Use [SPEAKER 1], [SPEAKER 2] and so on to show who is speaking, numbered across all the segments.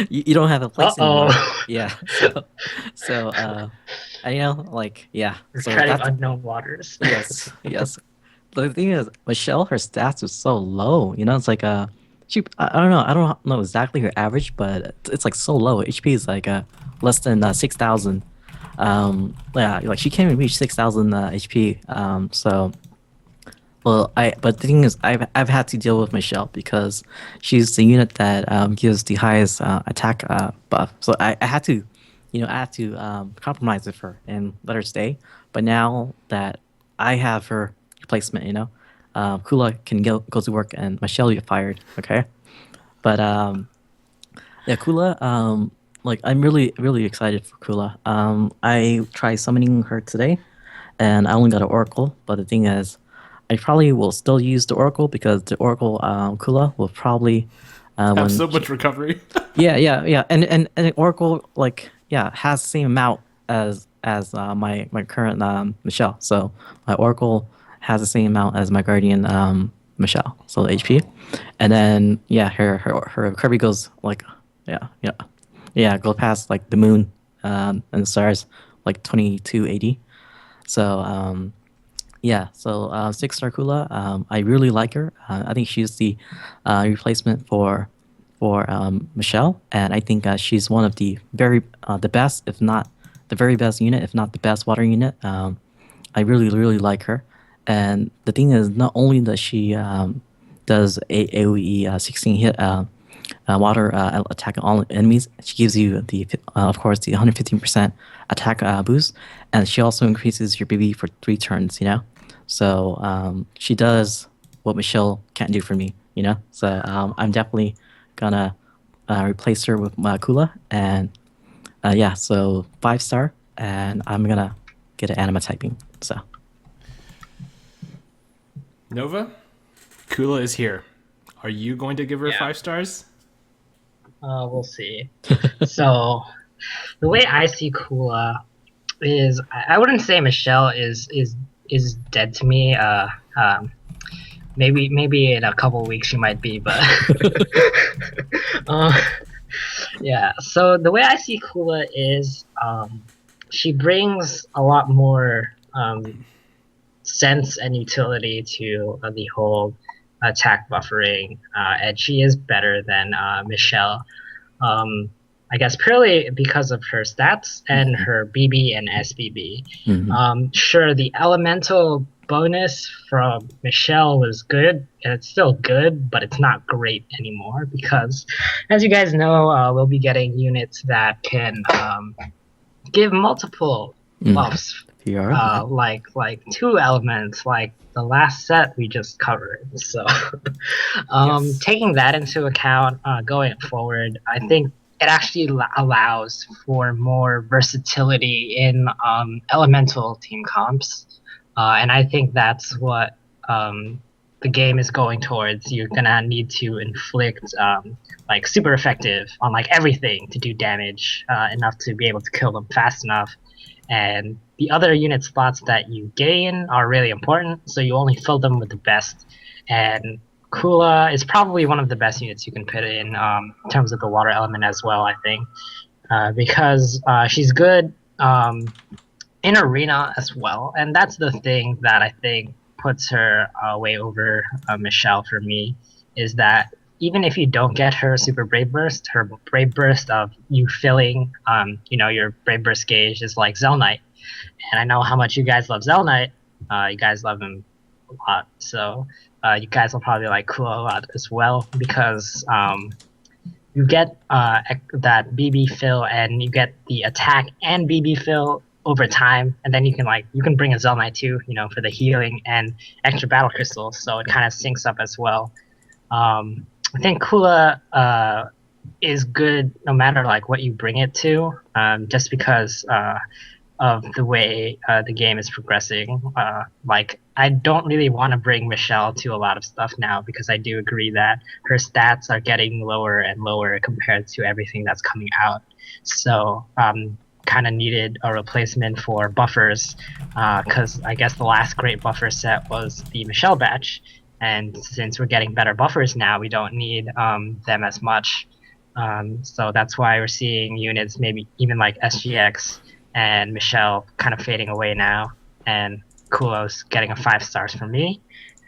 [SPEAKER 1] You don't have a place anymore.
[SPEAKER 2] Uh-oh.
[SPEAKER 1] Yeah. So I like yeah.
[SPEAKER 2] We're
[SPEAKER 1] So
[SPEAKER 2] treading
[SPEAKER 1] that's
[SPEAKER 2] unknown waters.
[SPEAKER 1] yes, yes. The thing is, Michelle, her stats are so low. It's like she. I don't know. I don't know exactly her average, but it's like so low. HP is like less than 6,000. Yeah, like she can't even reach 6,000 HP. So well, but the thing is, I've had to deal with Michelle because she's the unit that gives the highest attack buff. So I had to, I had to compromise with her and let her stay. But now that I have her replacement, Kula can go to work and Michelle will get fired. Okay, but yeah, Kula. Like I'm really really excited for Kula. I tried summoning her today, and I only got an Oracle. But the thing is, I probably will still use the Oracle because the Oracle Kula will probably
[SPEAKER 3] Have
[SPEAKER 1] when
[SPEAKER 3] so much recovery.
[SPEAKER 1] yeah, and the Oracle like yeah has the same amount as my current Michelle. So my Oracle has the same amount as my Guardian Michelle. So the HP, and then yeah, her Kirby goes like yeah, go past like the moon and the stars like 2280. So yeah, so Six Star Kula, I really like her. I think she's the replacement for Michelle, and I think she's one of the best, if not the very best unit, if not the best water unit. I really really like her, and the thing is, not only does she does AOE 16 hit water attack on all enemies. She gives you of course, the 115% attack boost, and she also increases your BB for 3 turns. So she does what Michelle can't do for me. So I'm definitely gonna replace her with Kula, and yeah, so 5 star, and I'm gonna get an anima typing. So
[SPEAKER 3] Nova, Kula is here. Are you going to give her
[SPEAKER 2] Yeah,
[SPEAKER 3] 5 stars?
[SPEAKER 2] we'll see. So the way I see Kula is, I wouldn't say Michelle is dead to me. Maybe in a couple weeks she might be, but uh, yeah. So the way I see Kula is, she brings a lot more sense and utility to the whole attack buffering, and she is better than Michelle. Um, I guess purely because of her stats and
[SPEAKER 1] mhm,
[SPEAKER 2] her BB and SBB.
[SPEAKER 1] mhm,
[SPEAKER 2] Sure, the elemental bonus from Michelle was good, and it's still good, but it's not great anymore because, as you guys know, we'll be getting units that can give multiple
[SPEAKER 1] mhm.
[SPEAKER 2] buffs,
[SPEAKER 1] PR, yeah,
[SPEAKER 2] like 2 elements, like the last set we just covered. So,
[SPEAKER 3] Yes.
[SPEAKER 2] taking that into account, going forward, I think it actually allows for more versatility in elemental team comps, and I think that's what the game is going towards. You're gonna need to inflict like super effective on like everything to do damage enough to be able to kill them fast enough, and the other unit slots that you gain are really important, so you only fill them with the best. And Kula is probably one of the best units you can put in terms of the water element as well, I think, because she's good in arena as well, and that's the thing that I think puts her way over Michelle for me, is that even if you don't get her super brave burst, her brave burst of you filling, your brave burst gauge is like Zell Knight, and I know how much you guys love Zell Knight. You guys love him a lot, so you guys will probably like Kula a lot as well because you get that BB fill and you get the attack and BB fill over time, and then you can bring a Zell Knight too, for the healing and extra battle crystals, so it kind of syncs up as well. I think Kula is good no matter like what you bring it to, just because of the way the game is progressing. Like, I don't really want to bring Michelle to a lot of stuff now because I do agree that her stats are getting lower and lower compared to everything that's coming out. So, kind of needed a replacement for buffers because I guess the last great buffer set was the Michelle batch. And since we're getting better buffers now, we don't need them as much. So that's why we're seeing units maybe even like SGX and Michelle kind of fading away now, and Kulos getting a 5 stars from me.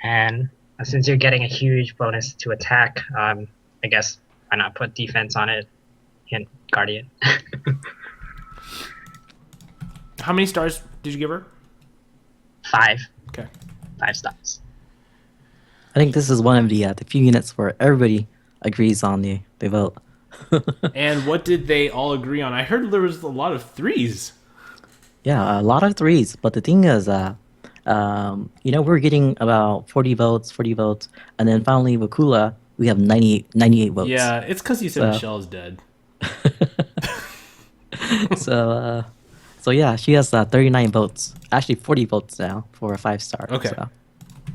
[SPEAKER 2] And since you're getting a huge bonus to attack, I guess why not put defense on it in Guardian?
[SPEAKER 3] How many stars did you give her?
[SPEAKER 2] Five,
[SPEAKER 3] Okay.
[SPEAKER 2] 5 stars.
[SPEAKER 1] I think this is one of the few units where everybody agrees on the vote.
[SPEAKER 3] And what did they all agree on? I heard there was a lot of threes.
[SPEAKER 1] Yeah, a lot of threes, but the thing is, we're getting about 40 votes, and then finally with Kula, we have 98 votes.
[SPEAKER 3] Yeah, it's because you said Michelle is dead.
[SPEAKER 1] So, so yeah, she has 39 votes. Actually, 40 votes now for a 5-star.
[SPEAKER 3] Okay.
[SPEAKER 1] So,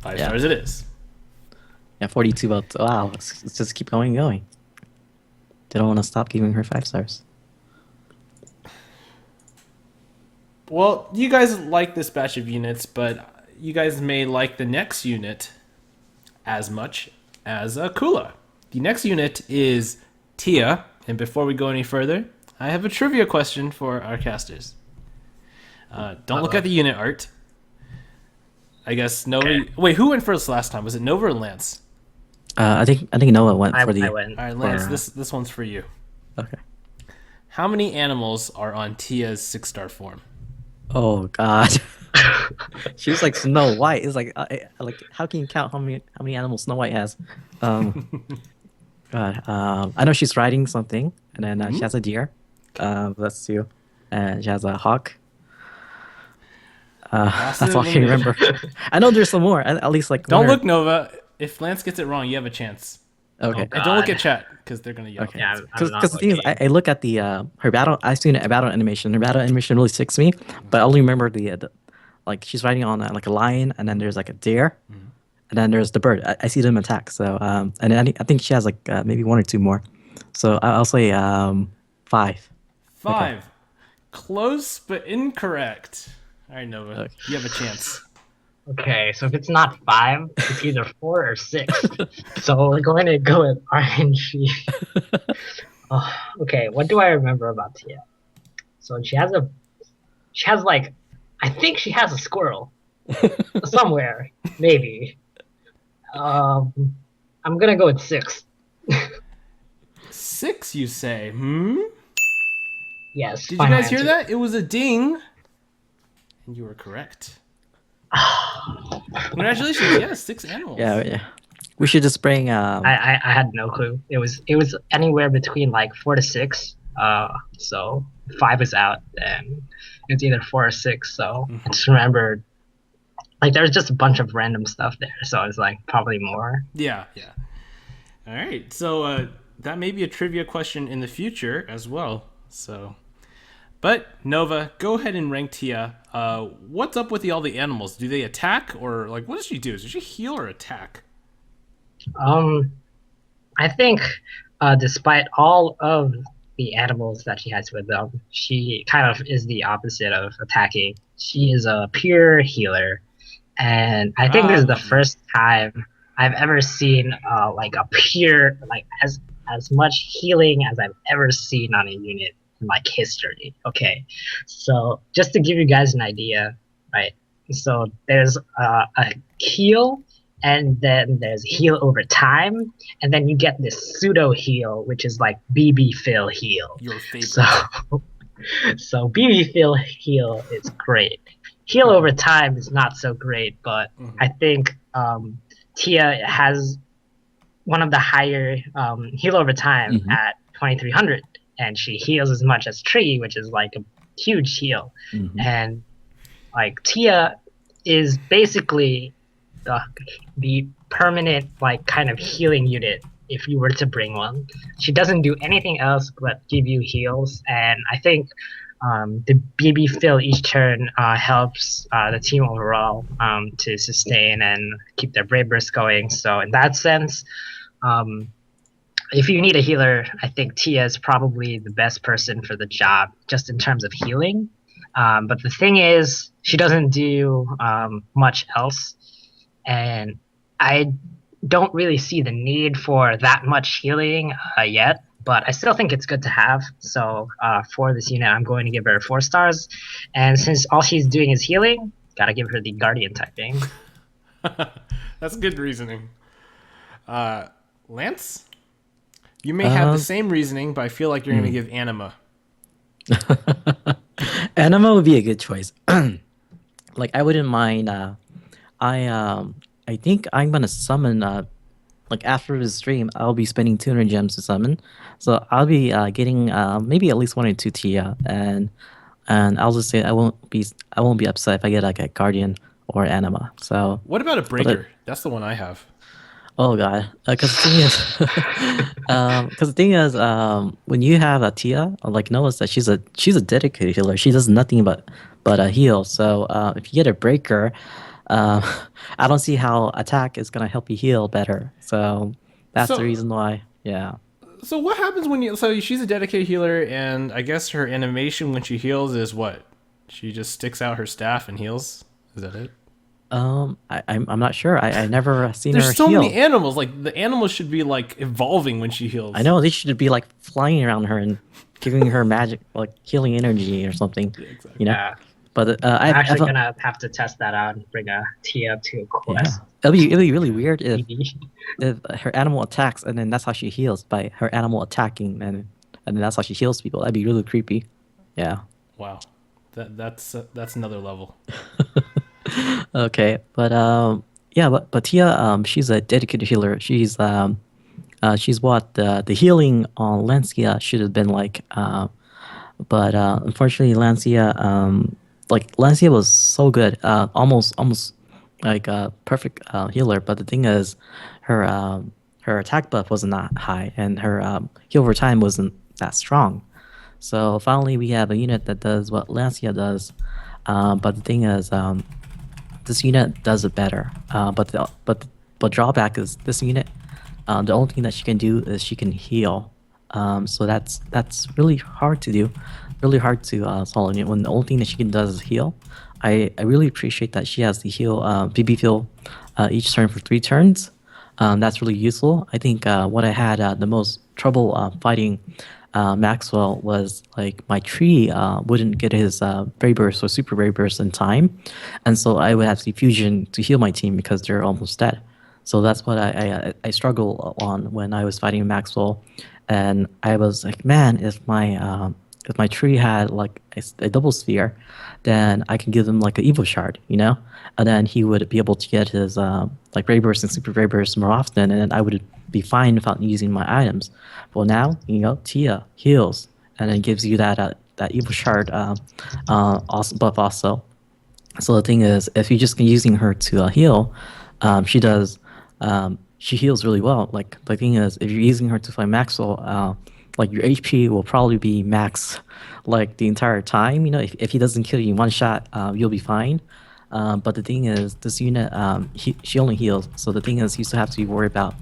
[SPEAKER 3] 5 stars it is.
[SPEAKER 1] yeah, 42 votes. Wow, let's just keep going and going. They don't want to stop giving her 5 stars.
[SPEAKER 3] Well, you guys like this batch of units, but you guys may like the next unit as much as Kula. The next unit is Tia, and before we go any further, I have a trivia question for our casters. Don't look at the unit art. I guess Nova.
[SPEAKER 2] Okay.
[SPEAKER 3] Wait, who went first last time? Was it Nova or Lance?
[SPEAKER 1] I think Noah went for the.
[SPEAKER 2] I went.
[SPEAKER 3] All right, Lance.
[SPEAKER 1] For,
[SPEAKER 3] This one's for you.
[SPEAKER 1] Okay.
[SPEAKER 3] How many animals are on Tia's 6-star form?
[SPEAKER 1] Oh God. She was like Snow White. It's like how can you count how many animals Snow White has? God. I know she's riding something, and then she has a deer. That's two, and she has a hawk. That's all I can remember. I know there's some more. At least like.
[SPEAKER 3] Don't look, Nova. If Lance gets it wrong, you have a chance.
[SPEAKER 1] Okay.
[SPEAKER 3] And don't look at chat because they're gonna yell.
[SPEAKER 1] Okay.
[SPEAKER 2] Yeah,
[SPEAKER 1] Because the thing is, I look at the her battle. I've seen a battle animation. Her battle animation really sticks to me, but I only remember the like she's riding on like a lion, and then there's like a deer, and then there's the bird. I see them attack. So and then I think she has like maybe one or two more. So I'll say 5.
[SPEAKER 3] 5. Okay. Close but incorrect. All right, Nova,
[SPEAKER 1] Okay.
[SPEAKER 3] you have a chance.
[SPEAKER 2] Okay, so if it's not 5, it's either 4 or 6. So we're going to go with RNG. Oh, okay, what do I remember about Tia? So she has like, I think she has a squirrel somewhere, maybe. I'm gonna go with 6.
[SPEAKER 3] 6, you say?
[SPEAKER 2] Yes.
[SPEAKER 3] Did you guys hear that? It was a ding, and you were correct. Congratulations! Yeah, 6 animals.
[SPEAKER 1] Yeah. We should just bring.
[SPEAKER 2] I had no clue. It was anywhere between like 4 to 6. So 5 is out, and it's either 4 or 6. So I just remembered, like, there's just a bunch of random stuff there. So I was like, probably more.
[SPEAKER 3] Yeah. All right. So that may be a trivia question in the future as well. So. But Nova, go ahead and rank Tia. What's up with all the animals? Do they attack, or like what does she do? Does she heal or attack?
[SPEAKER 2] I think despite all of the animals that she has with them, she kind of is the opposite of attacking. She is a pure healer, and I think this is the first time I've ever seen like a pure, like as much healing as I've ever seen on a unit in like history. Okay, so just to give you guys an idea, right? So there's a heal, and then there's heal over time, and then you get this pseudo heal, which is like BB fill heal.
[SPEAKER 3] Your favorite.
[SPEAKER 2] So BB fill heal is great. Heal over time is not so great, but I think Tia has one of the higher heal over time at 2300, and she heals as much as Tree, which is like a huge heal. And like Tia is basically the permanent like kind of healing unit if you were to bring one. She doesn't do anything else but give you heals, and I think the BB fill each turn helps the team overall to sustain and keep their brave burst going. So in that sense, if you need a healer, I think Tia is probably the best person for the job, just in terms of healing. But the thing is, she doesn't do much else, and I don't really see the need for that much healing yet. but I still think it's good to have. So for this unit, I'm going to give her 4 stars. And since all she's doing is healing, gotta give her the Guardian typing.
[SPEAKER 3] That's good reasoning. Lance, you may have the
[SPEAKER 1] Um,
[SPEAKER 3] same reasoning, but I feel like you're going to give Anima.
[SPEAKER 1] Anima would be a good choice. Like I wouldn't mind. I I think I'm gonna summon. Like after the stream, I'll be spending 200 gems to summon, so I'll be getting maybe at least one or two Tia, and I'll just say I won't be upset if I get like a Guardian or Anima. So,
[SPEAKER 3] What about a
[SPEAKER 1] but
[SPEAKER 3] Breaker? That's the one I have.
[SPEAKER 1] oh god, because the thing is, because the thing is, when you have a Tia, like notice that she's a dedicated healer. She does nothing but a heal. So if you get a breaker, uh, I don't see how attack is gonna help you heal better. So that's the
[SPEAKER 3] So,
[SPEAKER 1] reason why. Yeah.
[SPEAKER 3] so what happens when you? So she's a dedicated healer, and I guess her animation when she heals is what? She just sticks out her staff and heals. Is that it?
[SPEAKER 1] I'm not sure. I never seen her
[SPEAKER 3] There's so many
[SPEAKER 1] heal.
[SPEAKER 3] animals. Like the animals should be like evolving when she
[SPEAKER 1] I
[SPEAKER 3] heals.
[SPEAKER 1] know they should be like flying around her and giving her magic, like healing energy or something.
[SPEAKER 3] Yeah, exactly.
[SPEAKER 1] You know.
[SPEAKER 2] Yeah,
[SPEAKER 1] But
[SPEAKER 2] I'm
[SPEAKER 1] I've
[SPEAKER 2] actually gonna have to test that out and bring a Tia to a
[SPEAKER 1] yeah.
[SPEAKER 2] quest.
[SPEAKER 1] It'll be really weird
[SPEAKER 2] Maybe.
[SPEAKER 1] if her animal attacks and then that's how she heals by her animal attacking and then that's how she heals people. That'd be really creepy. Yeah.
[SPEAKER 3] Wow, that's another level.
[SPEAKER 1] Okay. But yeah. But Tia she's a dedicated healer. She's what the healing on Lancia should have been like. But unfortunately, Lancia, like Lancia was so good, almost like a perfect healer. But the thing is, her attack buff wasn't that high, and her heal over time wasn't that strong. So finally, we have a unit that does what Lancia does. But the thing is, this unit does it better. But drawback is this unit. The only thing that she can do is she can heal. So that's really hard to do, really hard to solve it when the only thing that she can does is heal. I really appreciate that she has the heal BB heal each turn for 3 turns. That's really useful. I think what I had the most trouble fighting Maxwell was like my tree wouldn't get his Brave Burst or Super Brave Burst in time, and so I would have the fusion to heal my team because they're almost dead. So that's what I struggle on when I was fighting Maxwell, and I was like, man, if my tree had like a double sphere, then I can give him like an Evo shard, you know, and then he would be able to get his like Ray Burst and Super Ray Burst more often, and then I would be fine without using my items. Well, now you know Tia heals and then gives you that Evo shard also buff also. So the thing is, if you're just using her to heal, she does. She heals really well. Like the thing is, if you're using her to fight Maxwell, like your HP will probably be max, like the entire time. You know, if he doesn't kill you in one shot, you'll be fine. But the thing is, this unit, she only heals. So the thing is, you still have to be worried about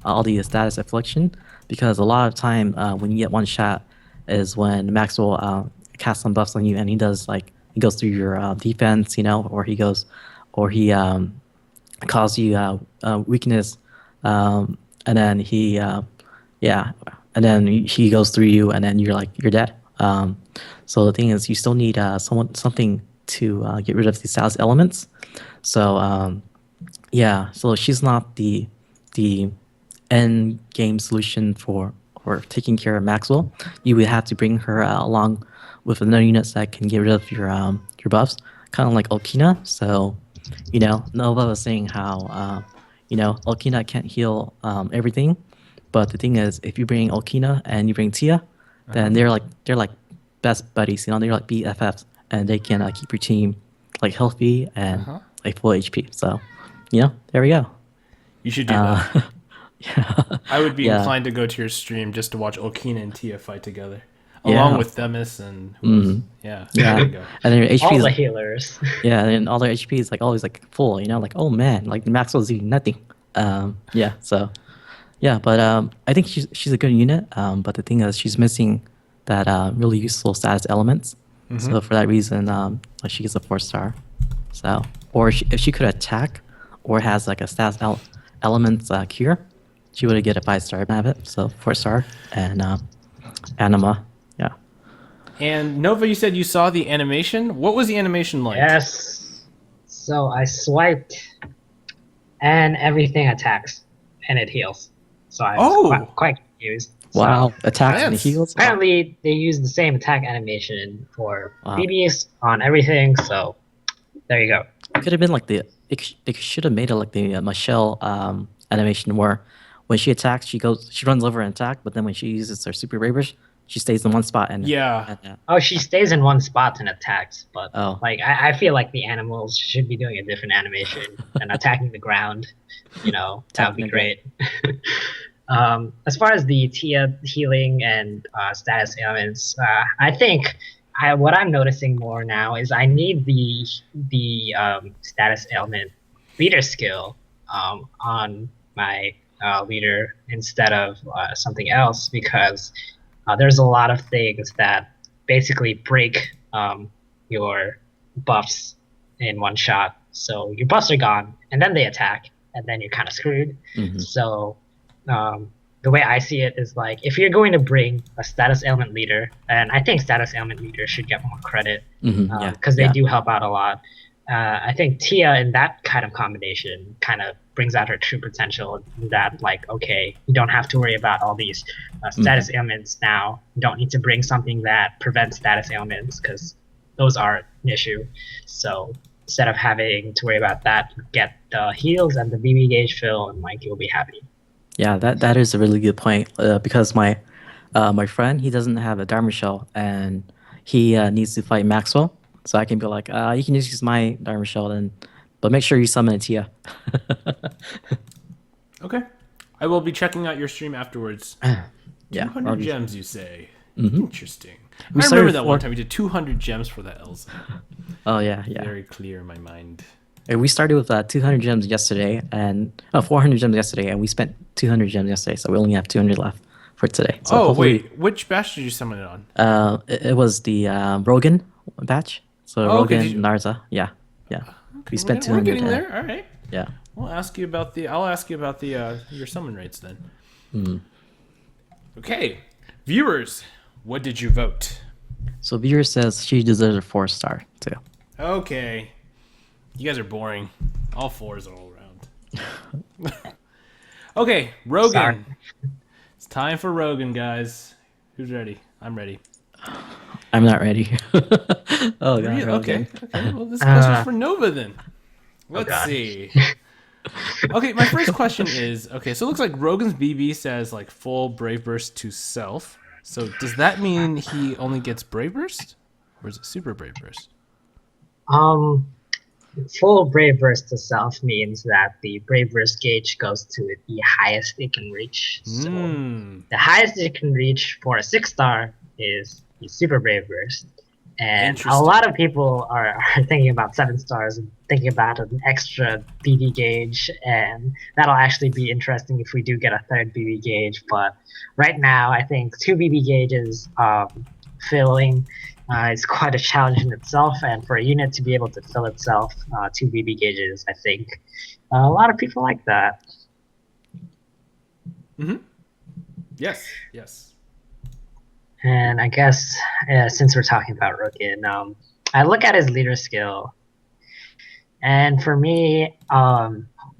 [SPEAKER 1] all the status affliction because a lot of time when you get one shot is when Maxwell casts some buffs on you, and he does like he goes through your defense, you know, or he cause you weakness, and then yeah, and then he goes through you, and then you're dead. So the thing is, you still need something to get rid of the status elements. So yeah, so she's not the end game solution for taking care of Maxwell. You would have to bring her along with another units that can get rid of your buffs, kind of like Okina. So you know, Nova was saying how, you know, Okina can't heal everything, but the thing is, if you bring Okina and you bring Tia, then they're like best buddies. You know, they're like BFFs, and they can keep your team like healthy and like full HP. So, you know, there we go.
[SPEAKER 3] You should do that.
[SPEAKER 1] Yeah,
[SPEAKER 3] I would be
[SPEAKER 1] yeah.
[SPEAKER 3] inclined to go to your stream just to watch Okina and Tia fight together,
[SPEAKER 1] Yeah.
[SPEAKER 3] along with Themis and who else? Yeah,
[SPEAKER 1] Yeah,
[SPEAKER 3] there you go.
[SPEAKER 1] and then your HP
[SPEAKER 2] All
[SPEAKER 1] is
[SPEAKER 2] the healers.
[SPEAKER 1] yeah, and all their HP is like always like full. You know, like oh man, like Maxwell's doing nothing. Yeah, so. Yeah, but I think she's a good unit. But the thing is, she's missing that really useful status elements. So for that reason, like she gets a 4 star. So or if she could attack, or has like a status elements cure, she would get a 5 star out of it. So 4 star, and Anima. Yeah.
[SPEAKER 3] And Nova, you said you saw the animation. What was the animation like?
[SPEAKER 2] Yes. So I swiped, and everything attacks, and it heals. So I was
[SPEAKER 3] Oh,
[SPEAKER 2] quite confused. So
[SPEAKER 1] Wow. Attacks and
[SPEAKER 3] that's
[SPEAKER 1] heals. Wow.
[SPEAKER 2] apparently they use the same attack animation for
[SPEAKER 1] Wow.
[SPEAKER 2] BBs on everything. So there you go.
[SPEAKER 1] It could have been like they should have made it like the Michelle animation where when she attacks, she runs over and attack, but then when she uses her super bravers, she stays in one spot
[SPEAKER 3] yeah.
[SPEAKER 2] Oh, she stays in one spot and attacks, but
[SPEAKER 1] Oh.
[SPEAKER 2] like I feel like the animals should be doing a different animation and attacking the ground. That would be
[SPEAKER 1] Attacking the
[SPEAKER 2] great. As far as the Tia healing and status ailments, I think what I'm noticing more now is I need the status ailment leader skill on my leader instead of something else because there's a lot of things that basically break your buffs in one shot. So your buffs are gone, and then they attack, and then you're kind of screwed.
[SPEAKER 1] Mhm.
[SPEAKER 2] So the way I see it is like if you're going to bring a status ailment leader, and I think status ailment leaders should get more credit
[SPEAKER 1] Yeah.
[SPEAKER 2] because they
[SPEAKER 1] Yeah.
[SPEAKER 2] do help out a lot. I think Tia in that kind of combination kind of brings out her true potential. That like, okay, you don't have to worry about all these status ailments now. You don't need to bring something that prevents status ailments because those are an issue. So instead of having to worry about that, you get the heals and the BB gauge fill, and like you'll be happy.
[SPEAKER 1] Yeah, that is a really good point because my friend, he doesn't have a Dharma shell and he needs to fight Maxwell, so I can be like, you can just use my Dharma shell then, but make sure you summon a Tia.
[SPEAKER 3] Okay. I will be checking out your stream afterwards.
[SPEAKER 1] Yeah,
[SPEAKER 3] 200 gems, you say?
[SPEAKER 1] Mm-hmm.
[SPEAKER 3] Interesting.
[SPEAKER 1] We
[SPEAKER 3] I
[SPEAKER 1] started
[SPEAKER 3] remember that one
[SPEAKER 1] for-
[SPEAKER 3] time we did 200 gems for that Elsa.
[SPEAKER 1] Oh yeah, yeah.
[SPEAKER 3] Very clear in my mind.
[SPEAKER 1] And we started with 200 gems yesterday and 400 gems yesterday, and we spent 200 gems yesterday, so we only have 200 left for today. So
[SPEAKER 3] Oh,
[SPEAKER 1] hopefully,
[SPEAKER 3] wait. Which batch did you summon it on?
[SPEAKER 1] it was the Rogan batch. So
[SPEAKER 3] Oh, okay,
[SPEAKER 1] Rogan,
[SPEAKER 3] did you-
[SPEAKER 1] Narza, yeah, yeah.
[SPEAKER 3] Okay,
[SPEAKER 1] We spent
[SPEAKER 3] we're
[SPEAKER 1] 200.
[SPEAKER 3] getting there. All right.
[SPEAKER 1] Yeah.
[SPEAKER 3] I'll ask you about the your summon rates then.
[SPEAKER 1] Mm.
[SPEAKER 3] Okay, viewers, what did you vote?
[SPEAKER 1] So viewer says she deserves a 4-star too.
[SPEAKER 3] Okay, you guys are boring. All 4s all around. Okay, Rogan.
[SPEAKER 2] Sorry.
[SPEAKER 3] It's time for Rogan, guys. Who's ready? I'm ready.
[SPEAKER 1] I'm not ready. Oh god.
[SPEAKER 3] Okay.
[SPEAKER 1] Rogan.
[SPEAKER 3] Okay. Well, this question's for Nova then. Let's
[SPEAKER 2] God.
[SPEAKER 3] see. Okay, my first question is okay. So it looks like Rogan's BB says like full Brave Burst to self. So does that mean he only gets Brave Burst, or is it Super Brave Burst?
[SPEAKER 2] Full brave burst to self means that the brave burst gauge goes to the highest it can reach. So the highest it can reach for a 6-star is the super brave burst. And a
[SPEAKER 3] Interesting.
[SPEAKER 2] lot of people are thinking about 7 stars and thinking about an extra BB gauge, and that'll actually be interesting if we do get a third BB gauge. But right now, I think 2 BB gauges filling is quite a challenge in itself, and for a unit to be able to fill itself 2 BB gauges, I think a lot of people like that.
[SPEAKER 3] Mm-hmm. Yes.
[SPEAKER 2] And I guess since we're talking about Rogan, I look at his leader skill, and for me,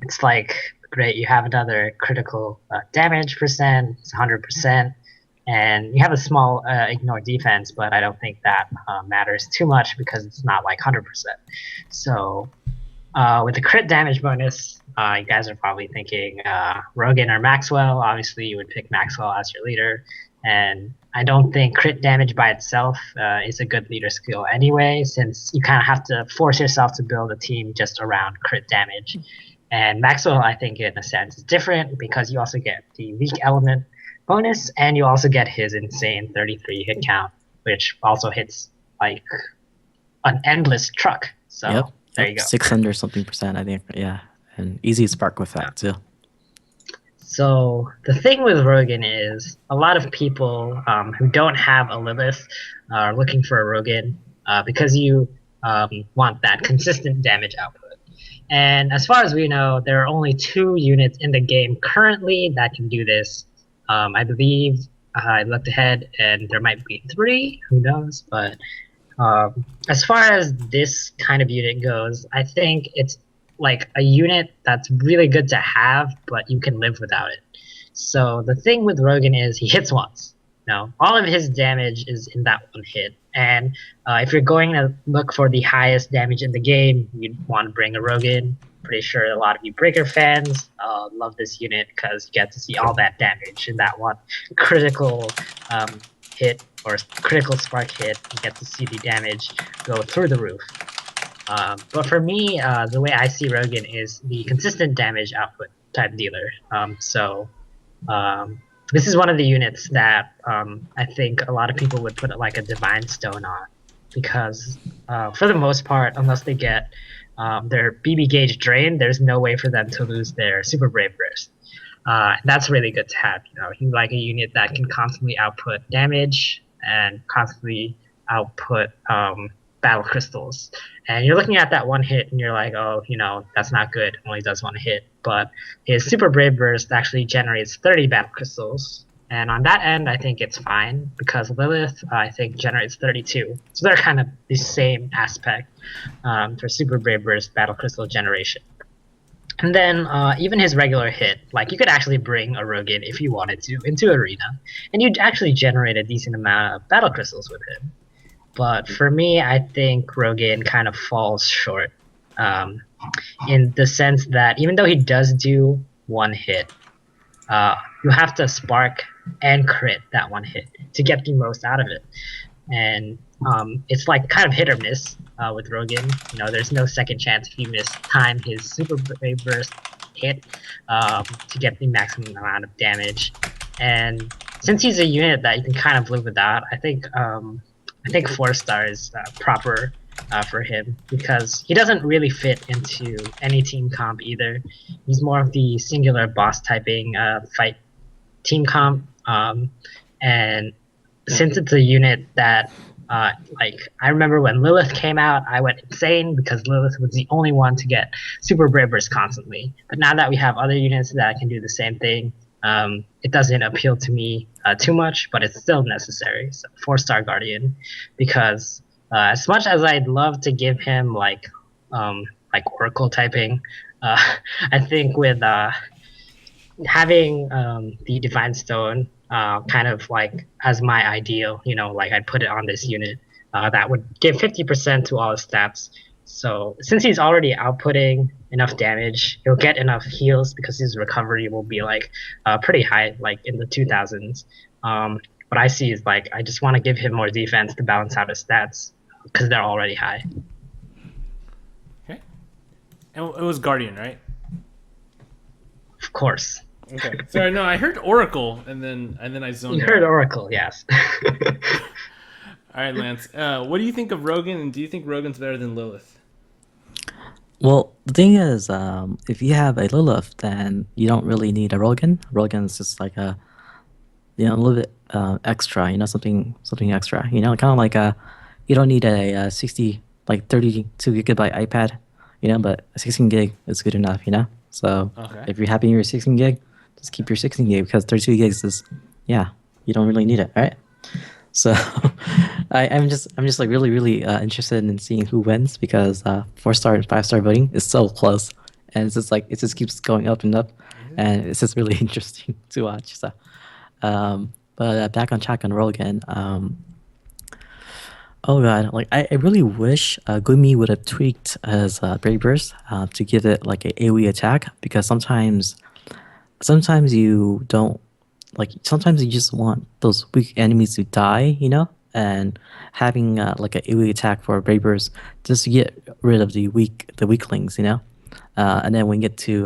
[SPEAKER 2] it's like, great, you have another critical damage percent, it's 100%, and you have a small ignore defense, but I don't think that matters too much because it's not like 100%. So with the crit damage bonus, you guys are probably thinking Rogan or Maxwell. Obviously, you would pick Maxwell as your leader. And I don't think crit damage by itself is a good leader skill anyway, since you kind of have to force yourself to build a team just around crit damage. And Maxwell, I think, in a sense, is different because you also get the weak element bonus, and you also get his insane 33 hit count, which also hits like an endless truck. So there you go.
[SPEAKER 1] 600 something percent, I think. Yeah, and easy spark with that too.
[SPEAKER 2] So the thing with Rogan is a lot of people who don't have a Lilith are looking for a Rogan because you want that consistent damage output. And as far as we know, there are only 2 units in the game currently that can do this. I believe I looked ahead, and there might be three. Who knows? But as far as this kind of unit goes, I think it's like a unit that's really good to have, but you can live without it. So the thing with Rogan is he hits once. No, all of his damage is in that one hit. And if you're going to look for the highest damage in the game, you'd want to bring a Rogan. Pretty sure a lot of you Breaker fans love this unit because you get to see all that damage in that one critical hit or critical spark hit. You get to see the damage go through the roof. But for me, the way I see Rogan is the consistent damage output type dealer. This is one of the units that I think a lot of people would put like a Divine Stone on, because for the most part, unless they get their BB gauge drained, there's no way for them to lose their Super Brave Burst. That's really good to have. You like a unit that can constantly output damage and constantly output battle crystals. And you're looking at that one hit and you're like, oh, that's not good. It only does one hit. But his Super Brave Burst actually generates 30 battle crystals. And on that end, I think it's fine because Lilith, I think, generates 32. So they're kind of the same aspect for Super Brave Burst battle crystal generation. And then even his regular hit, like you could actually bring a Rogan if you wanted to into Arena, and you'd actually generate a decent amount of battle crystals with him. But for me, I think Rogan kind of falls short in the sense that even though he does do one hit, you have to spark and crit that one hit to get the most out of it. And it's like kind of hit or miss with Rogan. There's no second chance if you miss time his Super Brave Burst hit to get the maximum amount of damage. And since he's a unit that you can kind of live without, I think 4-star is proper for him because he doesn't really fit into any team comp either. He's more of the singular boss typing fight team comp, and since it's a unit that I remember when Lilith came out, I went insane because Lilith was the only one to get Super Brave Burst constantly. But now that we have other units that can do the same thing, it doesn't appeal to me too much, but it's still necessary. So 4-star Guardian, because as much as I'd love to give him like Oracle typing, I think with having the Divine Stone kind of like as my ideal, like I'd put it on this unit, that would give 50% to all his stats. So since he's already outputting enough damage, he'll get enough heals because his recovery will be like pretty high, like in the 2000s. What I see is like I just want to give him more defense to balance out his stats because they're already high.
[SPEAKER 3] Okay. And it was Guardian, right?
[SPEAKER 2] Of course.
[SPEAKER 3] Okay. Sorry, no, I heard Oracle and then I zoned out.
[SPEAKER 2] You heard Oracle, yes.
[SPEAKER 3] All right, Lance. What do you think of Rogan, and do you think Rogan's better than Lilith?
[SPEAKER 1] Well, the thing is, if you have a Lilith, then you don't really need a Rogan. Rogan is just like a little bit extra, something extra. Kind of like you don't need a 32 gigabyte iPad, but 16 gig is good enough, So
[SPEAKER 3] Okay.
[SPEAKER 1] if you're happy with your 16 gig, just keep your 16 gig because 32 gigs is, you don't really need it, right? So I'm just like really, really interested in seeing who wins because 4-star and 5-star voting is so close, and it's just like it just keeps going up and up, and it's just really interesting to watch. So, but back on track on Rogan. Oh god, like I really wish Gumi would have tweaked his Brave Burst to give it like a AoE attack because sometimes you don't. Like sometimes you just want those weak enemies to die, and having like an AoE attack for Brave Burst just to get rid of the weaklings, and then when you get to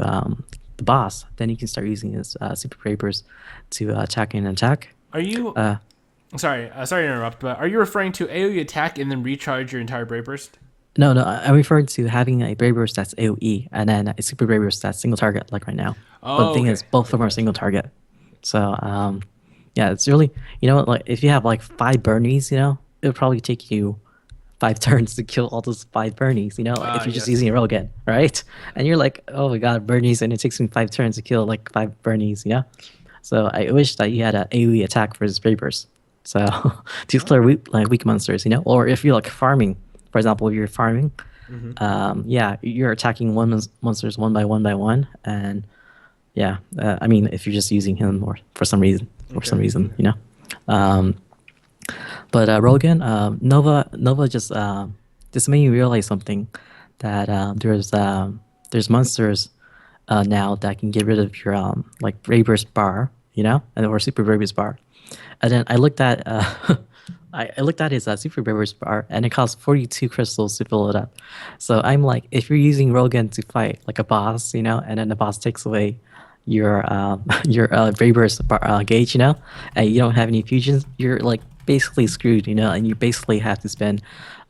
[SPEAKER 1] the boss, then you can start using his Super Brave Burst to attack and attack.
[SPEAKER 3] Are you? Sorry to interrupt, but are you referring to AoE attack and then recharge your entire Brave Burst?
[SPEAKER 1] No, I'm referring to having a Brave Burst that's AoE and then a Super Brave Burst that's single target, like right now. But the thing is, both of them are single target. So, it's really, like if you have like 5 Burnies, it'll probably take you 5 turns to kill all those 5 Burnies, if you're just using a Rogan, right? And you're like, oh my god, Burnies, and it takes me 5 turns to kill like 5 Burnies, So I wish that you had an AoE attack for his Brave Burst. So to clear weak monsters, or if you're like farming, for example, if you're farming, yeah, you're attacking monsters one by one, and yeah, I mean, if you're just using him or for some reason, But Rogan, Nova just made me realize something that there's monsters now that can get rid of your like Brayburst bar, and or Super Brayburst bar. And then I looked at I looked at his Super Brayburst bar, and it costs 42 crystals to fill it up. So I'm like, if you're using Rogan to fight like a boss, and then the boss takes away your Brayburst bar, gauge, and you don't have any fusions, you're like basically screwed, and you basically have to spend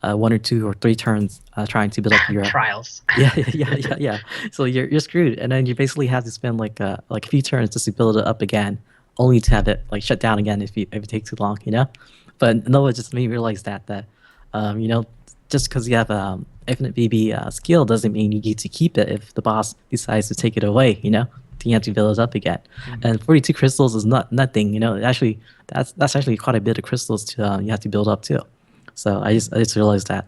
[SPEAKER 1] 1 or 2 or 3 turns trying to build up your
[SPEAKER 2] Trials.
[SPEAKER 1] yeah. So you're screwed, and then you basically have to spend like a few turns just to build it up again, only to have it like shut down again if it takes too long. But Noah just made me realize that um, you know just because you have infinite BB skill doesn't mean you get to keep it if the boss decides to take it away. Then you have to build it up again. And 42 crystals is nothing. Actually, that's actually quite a bit of crystals to you have to build up too. So I just realized that.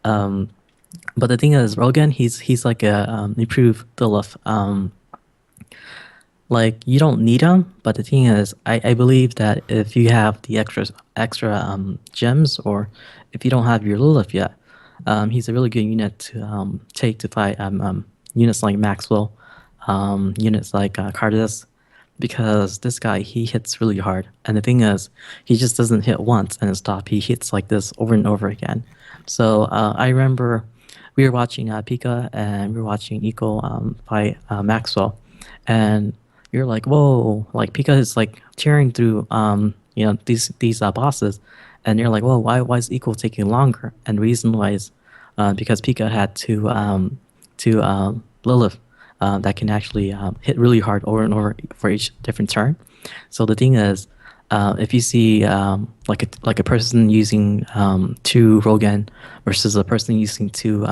[SPEAKER 1] But the thing is, Rogan, he's like a improved Lilith. Like you don't need him, but the thing is, I believe that if you have the extra gems, or if you don't have your Lilith yet, he's a really good unit to take to fight units like Maxwell, units like Cardis, because this guy, he hits really hard. And the thing is, he just doesn't hit once and then stop. He hits like this over and over again. So I remember we were watching Pika, and we were watching Eco fight Maxwell, and you're like, whoa, like Pika is like tearing through these bosses, and you're like, whoa, why is Eco taking longer? And the reason why is because Pika had to Lilith that can actually hit really hard over and over for each different turn. So the thing is, if you see like a person using 2 Rogan versus a person using two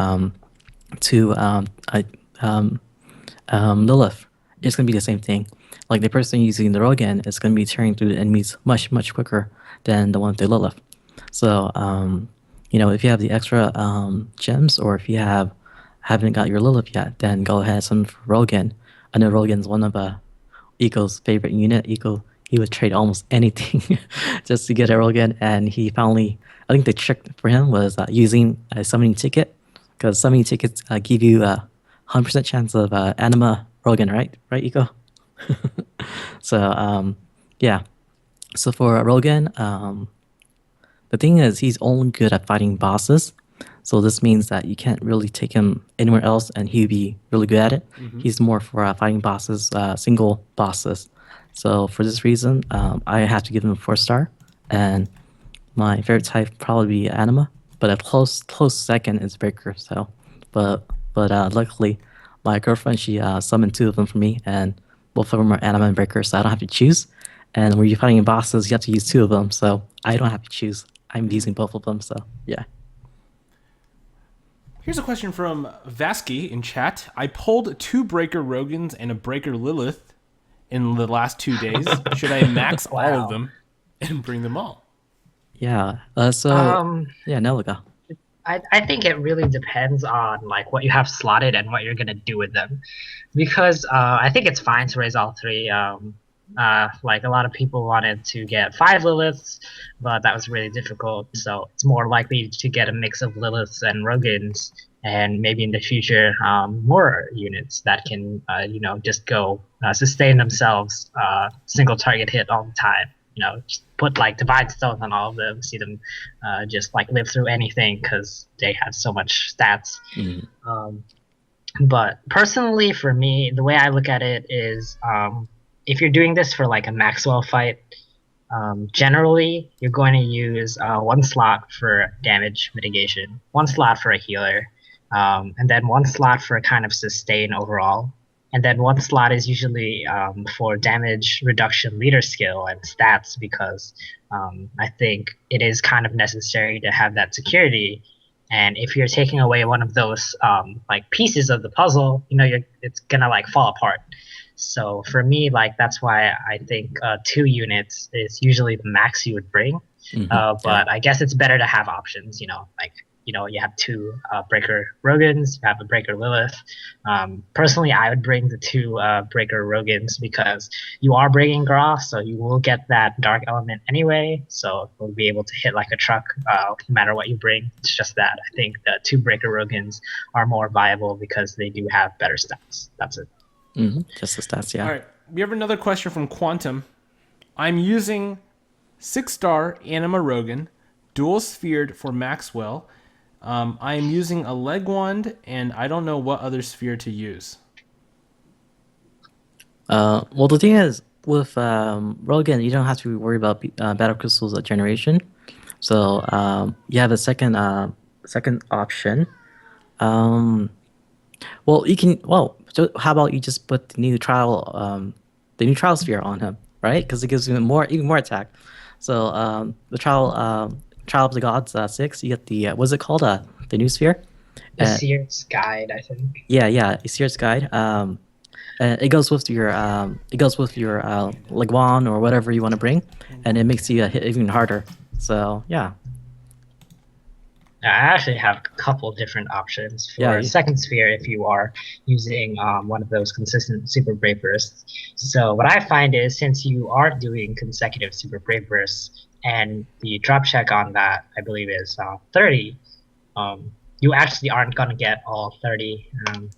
[SPEAKER 1] Lilith, it's gonna be the same thing. Like the person using the Rogan is gonna be tearing through the enemies much quicker than the one with the Lilith. So if you have the extra gems, or if you haven't got your Lilith yet, then go ahead and summon for Rogan. I know Rogan's one of Eco's favorite unit. He would trade almost anything just to get a Rogan, and he finally, I think the trick for him was using a summoning ticket, because summoning tickets give you a 100% chance of anima Rogan, right? Right, Eco? So yeah. So for Rogan, the thing is, he's only good at fighting bosses. So this means that you can't really take him anywhere else, and he'd be really good at it. He's more for fighting bosses, single bosses. So for this reason, I have to give him a 4-star, and my favorite type probably be anima, but a close second is breaker. So, but luckily, my girlfriend, she summoned 2 of them for me, and both of them are anima and breaker, so I don't have to choose. And when you're fighting bosses, you have to use 2 of them, so I don't have to choose. I'm using both of them, so yeah.
[SPEAKER 3] Here's a question from Vasky in chat. I pulled 2 Breaker Rogans and a Breaker Lilith in the last 2 days. Should I max all of them and bring them all?
[SPEAKER 1] Yeah. Yeah, now go.
[SPEAKER 2] I think it really depends on like what you have slotted and what you're gonna do with them, because I think it's fine to raise all 3. Like a lot of people wanted to get 5 Liliths, but that was really difficult. So it's more likely to get a mix of Liliths and Rogans, and maybe in the future more units that can just go sustain themselves, single target hit all the time. Just put like divine stones on all of them, see them just like live through anything because they have so much stats. But personally, for me, the way I look at it is, if you're doing this for like a Maxwell fight, generally you're going to use 1 slot for damage mitigation, 1 slot for a healer, and then 1 slot for a kind of sustain overall. And then 1 slot is usually for damage reduction leader skill and stats, because I think it is kind of necessary to have that security. And if you're taking away one of those like pieces of the puzzle, it's gonna like fall apart. So for me, like that's why I think 2 units is usually the max you would bring.
[SPEAKER 1] Yeah.
[SPEAKER 2] But I guess it's better to have options. Like you have two Breaker Rogans, you have a Breaker Lilith. Personally, I would bring the two Breaker Rogans because you are bringing Groth, so you will get that dark element anyway. So you'll be able to hit like a truck no matter what you bring. It's just that I think the two Breaker Rogans are more viable because they do have better stats. That's it.
[SPEAKER 1] Just the stats,
[SPEAKER 3] All
[SPEAKER 1] yeah.
[SPEAKER 3] right. We have another question from Quantum. I'm using 6-star Anima Rogan, dual sphered for Maxwell. I am using a leg wand, and I don't know what other sphere to use.
[SPEAKER 1] Well, the thing is, with Rogan, you don't have to worry about battle crystals generation. So you have a second option. Um, well, you can. Well, so how about you just put the new trial sphere on him, right? Because it gives him even more attack. So trial of the gods 6. You get the what's it called? The new sphere.
[SPEAKER 2] The
[SPEAKER 1] Uh,
[SPEAKER 2] Seer's Guide, I think.
[SPEAKER 1] yeah, Seer's Guide. It goes with your Leguan or whatever you want to bring, and it makes you hit even harder. So yeah,
[SPEAKER 2] I actually have a couple different options
[SPEAKER 1] yeah,
[SPEAKER 2] for second sphere if you are using one of those consistent super brave bursts. So what I find is since you are doing consecutive super brave bursts and the drop check on that I believe is 30, um, you actually aren't going to get all 30.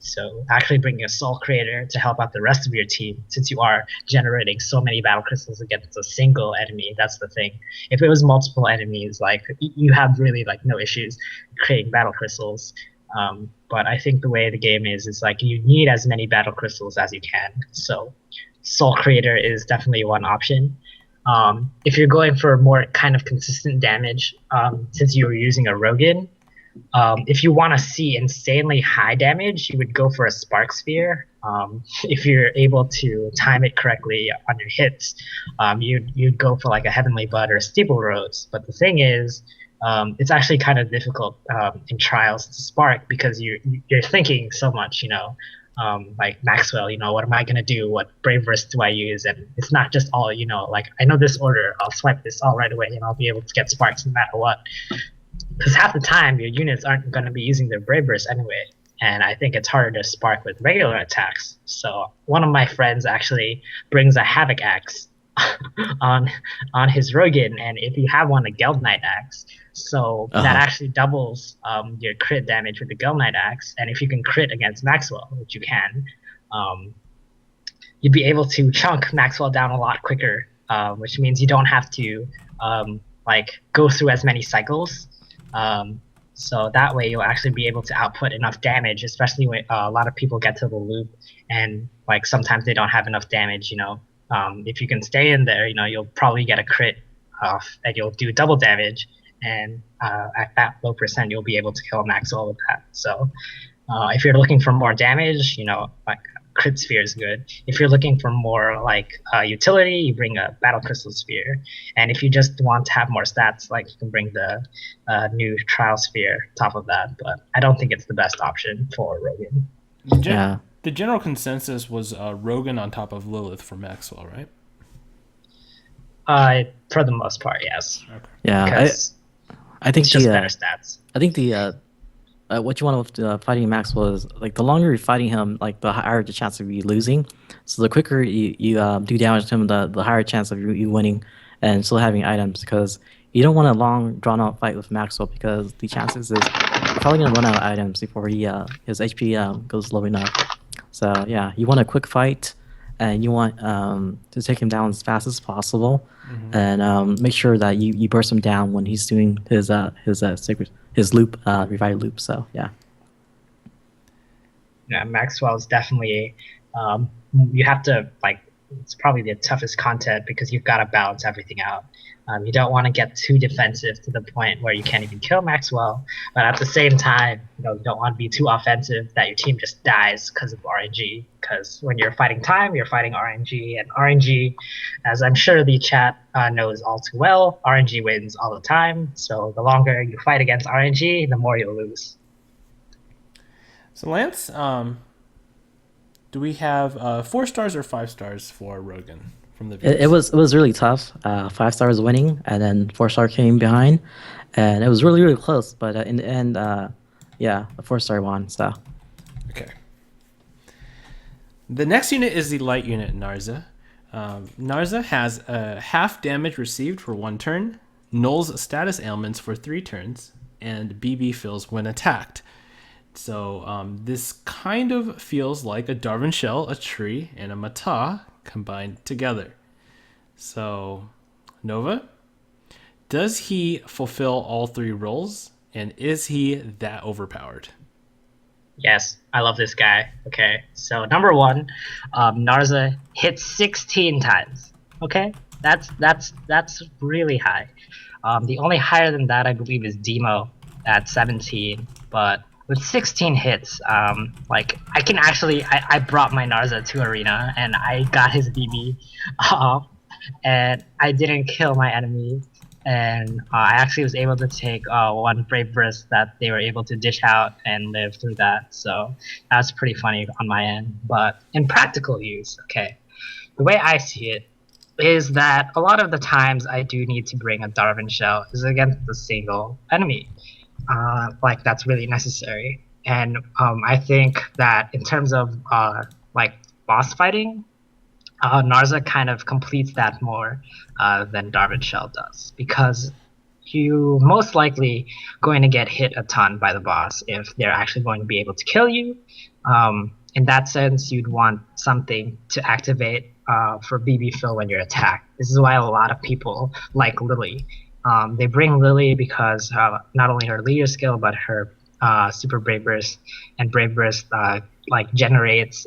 [SPEAKER 2] So actually bringing a Soul Creator to help out the rest of your team, since you are generating so many battle crystals against a single enemy, that's the thing. If it was multiple enemies, like you have really like no issues creating battle crystals. But I think the way the game is like you need as many battle crystals as you can. So Soul Creator is definitely one option. If you're going for more kind of consistent damage, since you were using a Rogan, if you want to see insanely high damage, you would go for a Spark Sphere. If you're able to time it correctly on your hits, you'd go for like a Heavenly Bud or a Steeple Rose. But the thing is, it's actually kind of difficult in trials to spark because you're thinking so much, like Maxwell, what am I gonna do? What brave burst do I use? And it's not just all, like I know this order, I'll swipe this all right away and I'll be able to get sparks no matter what. Because half the time your units aren't going to be using their brave burst anyway, and I think it's harder to spark with regular attacks. So one of my friends actually brings a Havoc Axe on his Rogan, and if you have one, a Geld Knight Axe, so that actually doubles your crit damage with the Geld Knight Axe, and if you can crit against Maxwell, which you can, um, you'd be able to chunk Maxwell down a lot quicker, which means you don't have to like go through as many cycles. So that way you'll actually be able to output enough damage, especially when a lot of people get to the loop and like sometimes they don't have enough damage. If you can stay in there, you'll probably get a crit off and you'll do double damage. And at that low percent, you'll be able to kill Maxwell with that. So if you're looking for more damage, like crit sphere is good. If you're looking for more like utility, you bring a battle crystal sphere. And if you just want to have more stats, like you can bring the new trial sphere top of that. But I don't think it's the best option for Rogan.
[SPEAKER 1] yeah,
[SPEAKER 3] The general consensus was Rogan on top of Lilith for Maxwell, right?
[SPEAKER 2] For the most part, yes.
[SPEAKER 3] Okay.
[SPEAKER 1] yeah.
[SPEAKER 2] Because
[SPEAKER 1] I think
[SPEAKER 2] it's just better stats.
[SPEAKER 1] I think the what you want with fighting Maxwell is like the longer you're fighting him, like the higher the chance of you losing. So the quicker you do damage to him, the higher chance of you winning and still having items. Because you don't want a long drawn out fight with Maxwell because the chances is you're probably gonna run out of items before his HP goes low enough. So yeah, you want a quick fight, and you want to take him down as fast as possible, and make sure that you burst him down when he's doing his loop revive loop. So yeah.
[SPEAKER 2] Yeah, Maxwell's definitely you have to like it's probably the toughest content because you've got to balance everything out. You don't want to get too defensive to the point where you can't even kill Maxwell, but at the same time, you don't want to be too offensive that your team just dies because of RNG. Because when you're fighting time, you're fighting RNG, and RNG, as I'm sure the chat knows all too well, RNG wins all the time. So the longer you fight against RNG, the more you'll lose.
[SPEAKER 3] So Lance, Do we have 4 stars or 5 stars for Rogan from the
[SPEAKER 1] It,
[SPEAKER 3] viewers?
[SPEAKER 1] it was really tough. 5 stars winning, and then 4 star came behind, and it was really close. But in the end, yeah, a 4 star won. So
[SPEAKER 3] Okay. The next unit is the light unit, Narza. Narza has a half damage received for 1 turn, nulls status ailments for 3 turns, and BB fills when attacked. So this kind of feels like a Darwin Shell, a tree, and a Mata combined together. So, Nova, does he fulfill all 3 roles, and is he that overpowered?
[SPEAKER 2] Yes, I love this guy. Okay, so number one, Narza hit 16 times. Okay, that's really high. The only higher than that, I believe, is Demo at 17. But with 16 hits, like I can actually, I brought my Narza to arena and I got his BB off, and I didn't kill my enemy. And I actually was able to take one brave burst that they were able to dish out and live through that. So that's pretty funny on my end. But in practical use, okay, the way I see it is that a lot of the times I do need to bring a Darwin Shell is against the single enemy. Like that's really necessary. And I think that in terms of like boss fighting, Narza kind of completes that more than Darwin Shell does, because you most likely going to get hit a ton by the boss if they're actually going to be able to kill you. In that sense, you'd want something to activate for BB Fill when you're attacked. This is why a lot of people like Lily. They bring Lily because not only her leader skill, but her super Brave Burst and Brave Burst like generates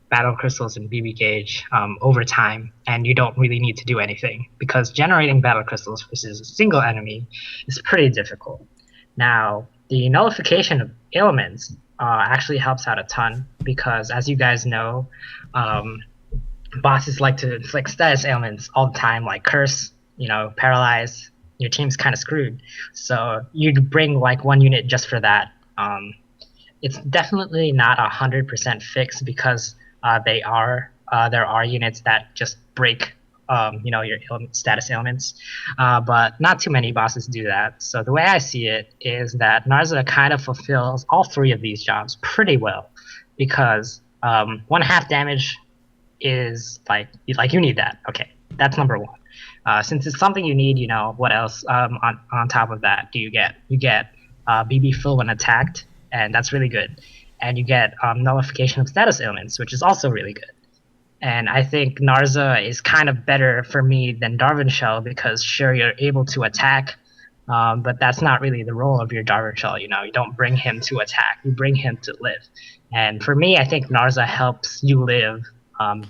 [SPEAKER 2] battle crystals and BB gauge over time, and you don't really need to do anything because generating battle crystals versus a single enemy is pretty difficult. Now, the nullification of ailments actually helps out a ton because, as you guys know, bosses like to inflict status ailments all the time, like curse, paralyze. Your team's kind of screwed. So you'd bring like one unit just for that. It's definitely not 100% fixed because there are units that just break your status ailments, but not too many bosses do that. So the way I see it is that Narza kind of fulfills all 3 of these jobs pretty well, because 1/2 damage is like you need that. Okay, that's number one. Since it's something you need, what else on top of that do you get? You get BB Fill when attacked, and that's really good. And you get nullification of status ailments, which is also really good. And I think Narza is kind of better for me than Darwin Shell because sure, you're able to attack, but that's not really the role of your Darwin Shell. You don't bring him to attack, you bring him to live. And for me, I think Narza helps you live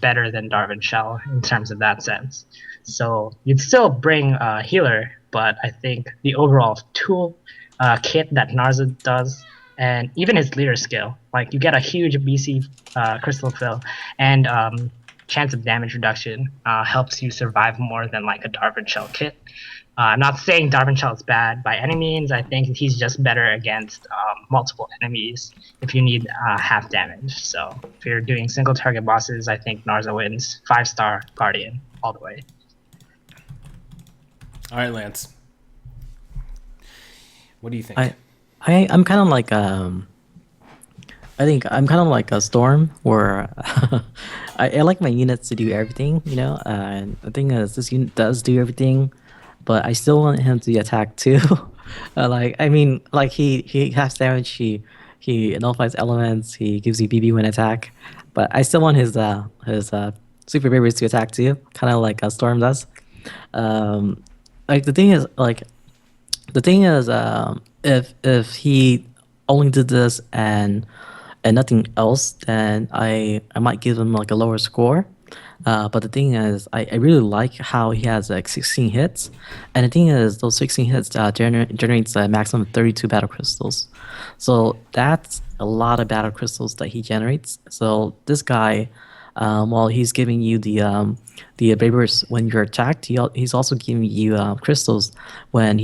[SPEAKER 2] better than Darwin Shell in terms of that sense. So you'd still bring a healer, but I think the overall tool kit that Narza does, and even his leader skill, like you get a huge BC crystal fill, and chance of damage reduction helps you survive more than like a Darwin Shell kit. I'm not saying Darwin Shell is bad by any means. I think he's just better against multiple enemies if you need half damage. So if you're doing single target bosses, I think Narza wins. 5-star Guardian all the way.
[SPEAKER 3] All right, Lance. What do you think?
[SPEAKER 1] I'm kind of like I think I'm kind of like a Storm, where I like my units to do everything, And the thing is, this unit does do everything, but I still want him to attack too. Like he has damage, he nullifies elements, he gives you BB when attack, but I still want his super babies to attack too, kind of like a Storm does. Like the thing is, if he only did this and nothing else, then I might give him like a lower score. But the thing is, I really like how he has like 16 hits, and the thing is, those 16 hits generates a maximum of 32 battle crystals. So that's a lot of battle crystals that he generates. So this guy, while he's giving you the Babers when you're attacked, he's also giving you crystals when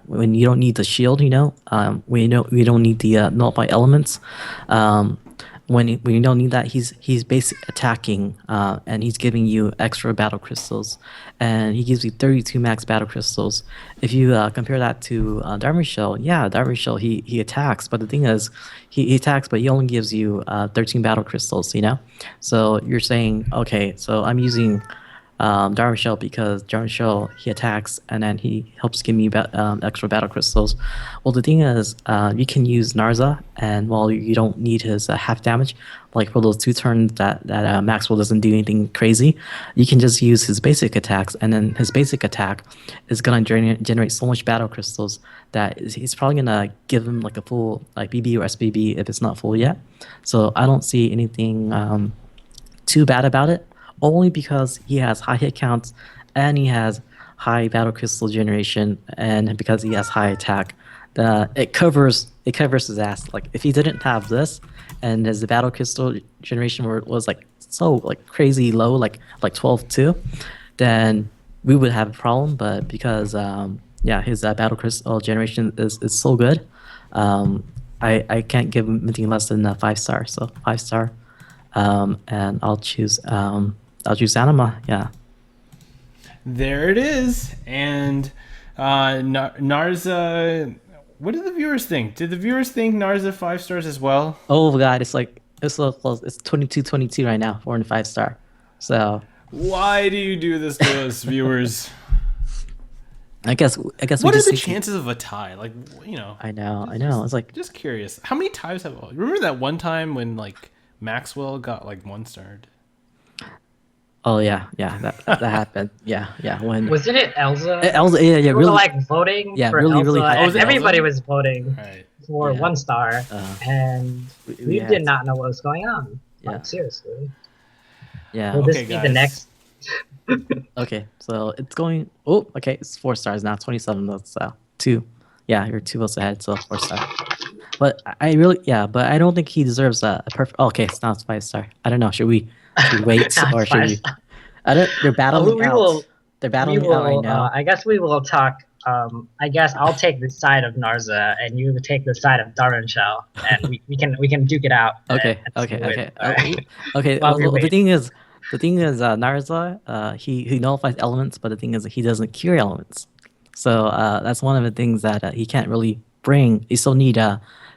[SPEAKER 1] when you don't need the shield, when you don't need the nullify elements. when you don't need that, he's basic attacking, and he's giving you extra battle crystals, and he gives you 32 max battle crystals. If you compare that to Darwin Shell, yeah, Darwin Shell he attacks, but the thing is, he attacks, but he only gives you 13 battle crystals. You know, so you're saying, okay, so I'm using Darwin Shell because Darwin Shell he attacks and then he helps give me extra battle crystals. Well, the thing is, you can use Narza, and while you don't need his half damage, like for those 2 turns that Maxwell doesn't do anything crazy, you can just use his basic attacks, and then his basic attack is gonna generate so much battle crystals that he's probably gonna give him like a full like BB or SBB if it's not full yet. So I don't see anything too bad about it, only because he has high hit counts and he has high battle crystal generation, and because he has high attack, it covers his ass. Like if he didn't have this, and his battle crystal generation was like so like crazy low, like 12 too, then we would have a problem. But because yeah, his battle crystal generation is so good, I can't give him anything less than a 5 star. So 5 star, and I'll choose Anima. Yeah.
[SPEAKER 3] There it is. And Narza, what did the viewers think? Did the viewers think Narza 5 stars as well?
[SPEAKER 1] Oh god, it's so close. It's 22-22 right now, 4 and 5 star. So
[SPEAKER 3] Why do you do this to us, viewers?
[SPEAKER 1] I guess we
[SPEAKER 3] What are
[SPEAKER 1] just
[SPEAKER 3] the
[SPEAKER 1] need to-
[SPEAKER 3] chances of a tie? Like, you know,
[SPEAKER 1] I know. It's like,
[SPEAKER 3] just curious. How many ties have? Remember that one time when like Maxwell got like 1 starred?
[SPEAKER 1] oh yeah, that happened. Yeah. When
[SPEAKER 2] Wasn't it Elsa?
[SPEAKER 1] Elsa, yeah,
[SPEAKER 2] We were
[SPEAKER 1] really,
[SPEAKER 2] like voting
[SPEAKER 1] Yeah,
[SPEAKER 2] for
[SPEAKER 1] really,
[SPEAKER 2] Elsa,
[SPEAKER 1] really high.
[SPEAKER 2] and
[SPEAKER 3] Oh, was it
[SPEAKER 2] everybody
[SPEAKER 3] Elsa?
[SPEAKER 2] was voting
[SPEAKER 3] Right.
[SPEAKER 2] for
[SPEAKER 1] Yeah.
[SPEAKER 2] 1 star, and we
[SPEAKER 1] had
[SPEAKER 2] did not know what was going on.
[SPEAKER 1] Yeah.
[SPEAKER 2] Like, seriously.
[SPEAKER 1] Yeah.
[SPEAKER 2] Will
[SPEAKER 3] Okay,
[SPEAKER 2] this be
[SPEAKER 3] guys.
[SPEAKER 2] the next?
[SPEAKER 1] Okay, so it's going. Oh, okay, it's 4 stars now. 27. That's 2. Yeah, you're 2 votes ahead, so 4 star. But I really, yeah, but I don't think he deserves a perfect. Oh, okay, so now it's 5 star. I don't know. Should we wait
[SPEAKER 2] Now it's
[SPEAKER 1] or should we?
[SPEAKER 2] 5 star.
[SPEAKER 1] I don't. They're battling
[SPEAKER 2] we
[SPEAKER 1] out.
[SPEAKER 2] will-
[SPEAKER 1] They're
[SPEAKER 2] We
[SPEAKER 1] battling out right
[SPEAKER 2] will.
[SPEAKER 1] now.
[SPEAKER 2] I guess we will talk. I guess I'll take the side of Narza, and you take the side of Darwin Shell, and we can duke it out.
[SPEAKER 1] Okay,
[SPEAKER 2] and
[SPEAKER 1] okay,
[SPEAKER 2] see who
[SPEAKER 1] okay,
[SPEAKER 2] wins. All right.
[SPEAKER 1] okay.
[SPEAKER 2] While we
[SPEAKER 1] Well, the
[SPEAKER 2] wait.
[SPEAKER 1] thing is, Narza, he nullifies elements, but the thing is, he doesn't cure elements. So that's one of the things that he can't really bring. You still need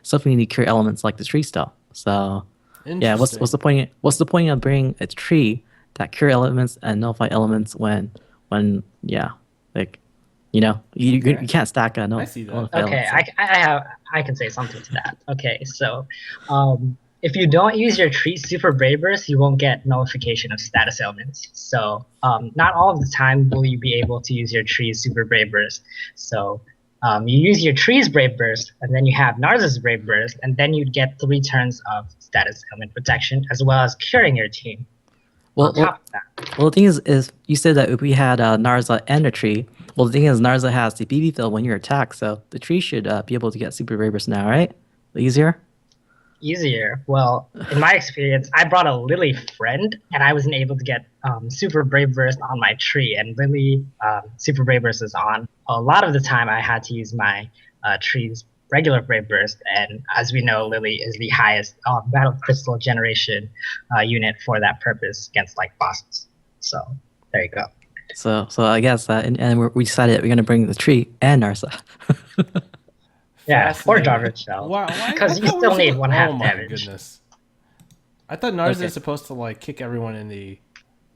[SPEAKER 1] something to cure elements like the tree style. So yeah, what's the point? What's the point of bringing a tree that cure elements and nullify elements when yeah, like you can't stack a
[SPEAKER 3] see that.
[SPEAKER 1] nullify
[SPEAKER 2] Okay,
[SPEAKER 1] elements.
[SPEAKER 2] I can say something to that. Okay, so if you don't use your tree super brave burst, you won't get nullification of status ailments. So not all of the time will you be able to use your tree's super brave burst. So you use your tree's brave burst, and then you have Narza's brave burst, and then you'd get 3 turns of status ailment protection as well as curing your team.
[SPEAKER 1] Well,
[SPEAKER 2] On top of that.
[SPEAKER 1] Well, the thing is you said that if we had Narza and a tree. Well, the thing is, Narza has the BB field when you're attacked, so the tree should be able to get super Bravers now, right? Easier?
[SPEAKER 2] Easier. Well, in my experience, I brought a Lily friend, and I wasn't able to get Super Brave Burst on my tree, and Lily Super Brave Burst is on. A lot of the time, I had to use my tree's regular Brave Burst, and as we know, Lily is the highest Battle Crystal generation unit for that purpose against like bosses. So there you go.
[SPEAKER 1] So I guess we decided that we're gonna bring the tree and Narza.
[SPEAKER 2] Yeah, or
[SPEAKER 3] Fascinating.
[SPEAKER 2] Jarvis Shell.
[SPEAKER 3] Why?
[SPEAKER 2] Because
[SPEAKER 3] I
[SPEAKER 2] you
[SPEAKER 3] thought we
[SPEAKER 2] still
[SPEAKER 3] were
[SPEAKER 2] need
[SPEAKER 3] supposed-
[SPEAKER 2] 1/2
[SPEAKER 3] Oh my
[SPEAKER 2] damage.
[SPEAKER 3] goodness! I thought Narza
[SPEAKER 1] Okay.
[SPEAKER 3] is supposed to like kick everyone in the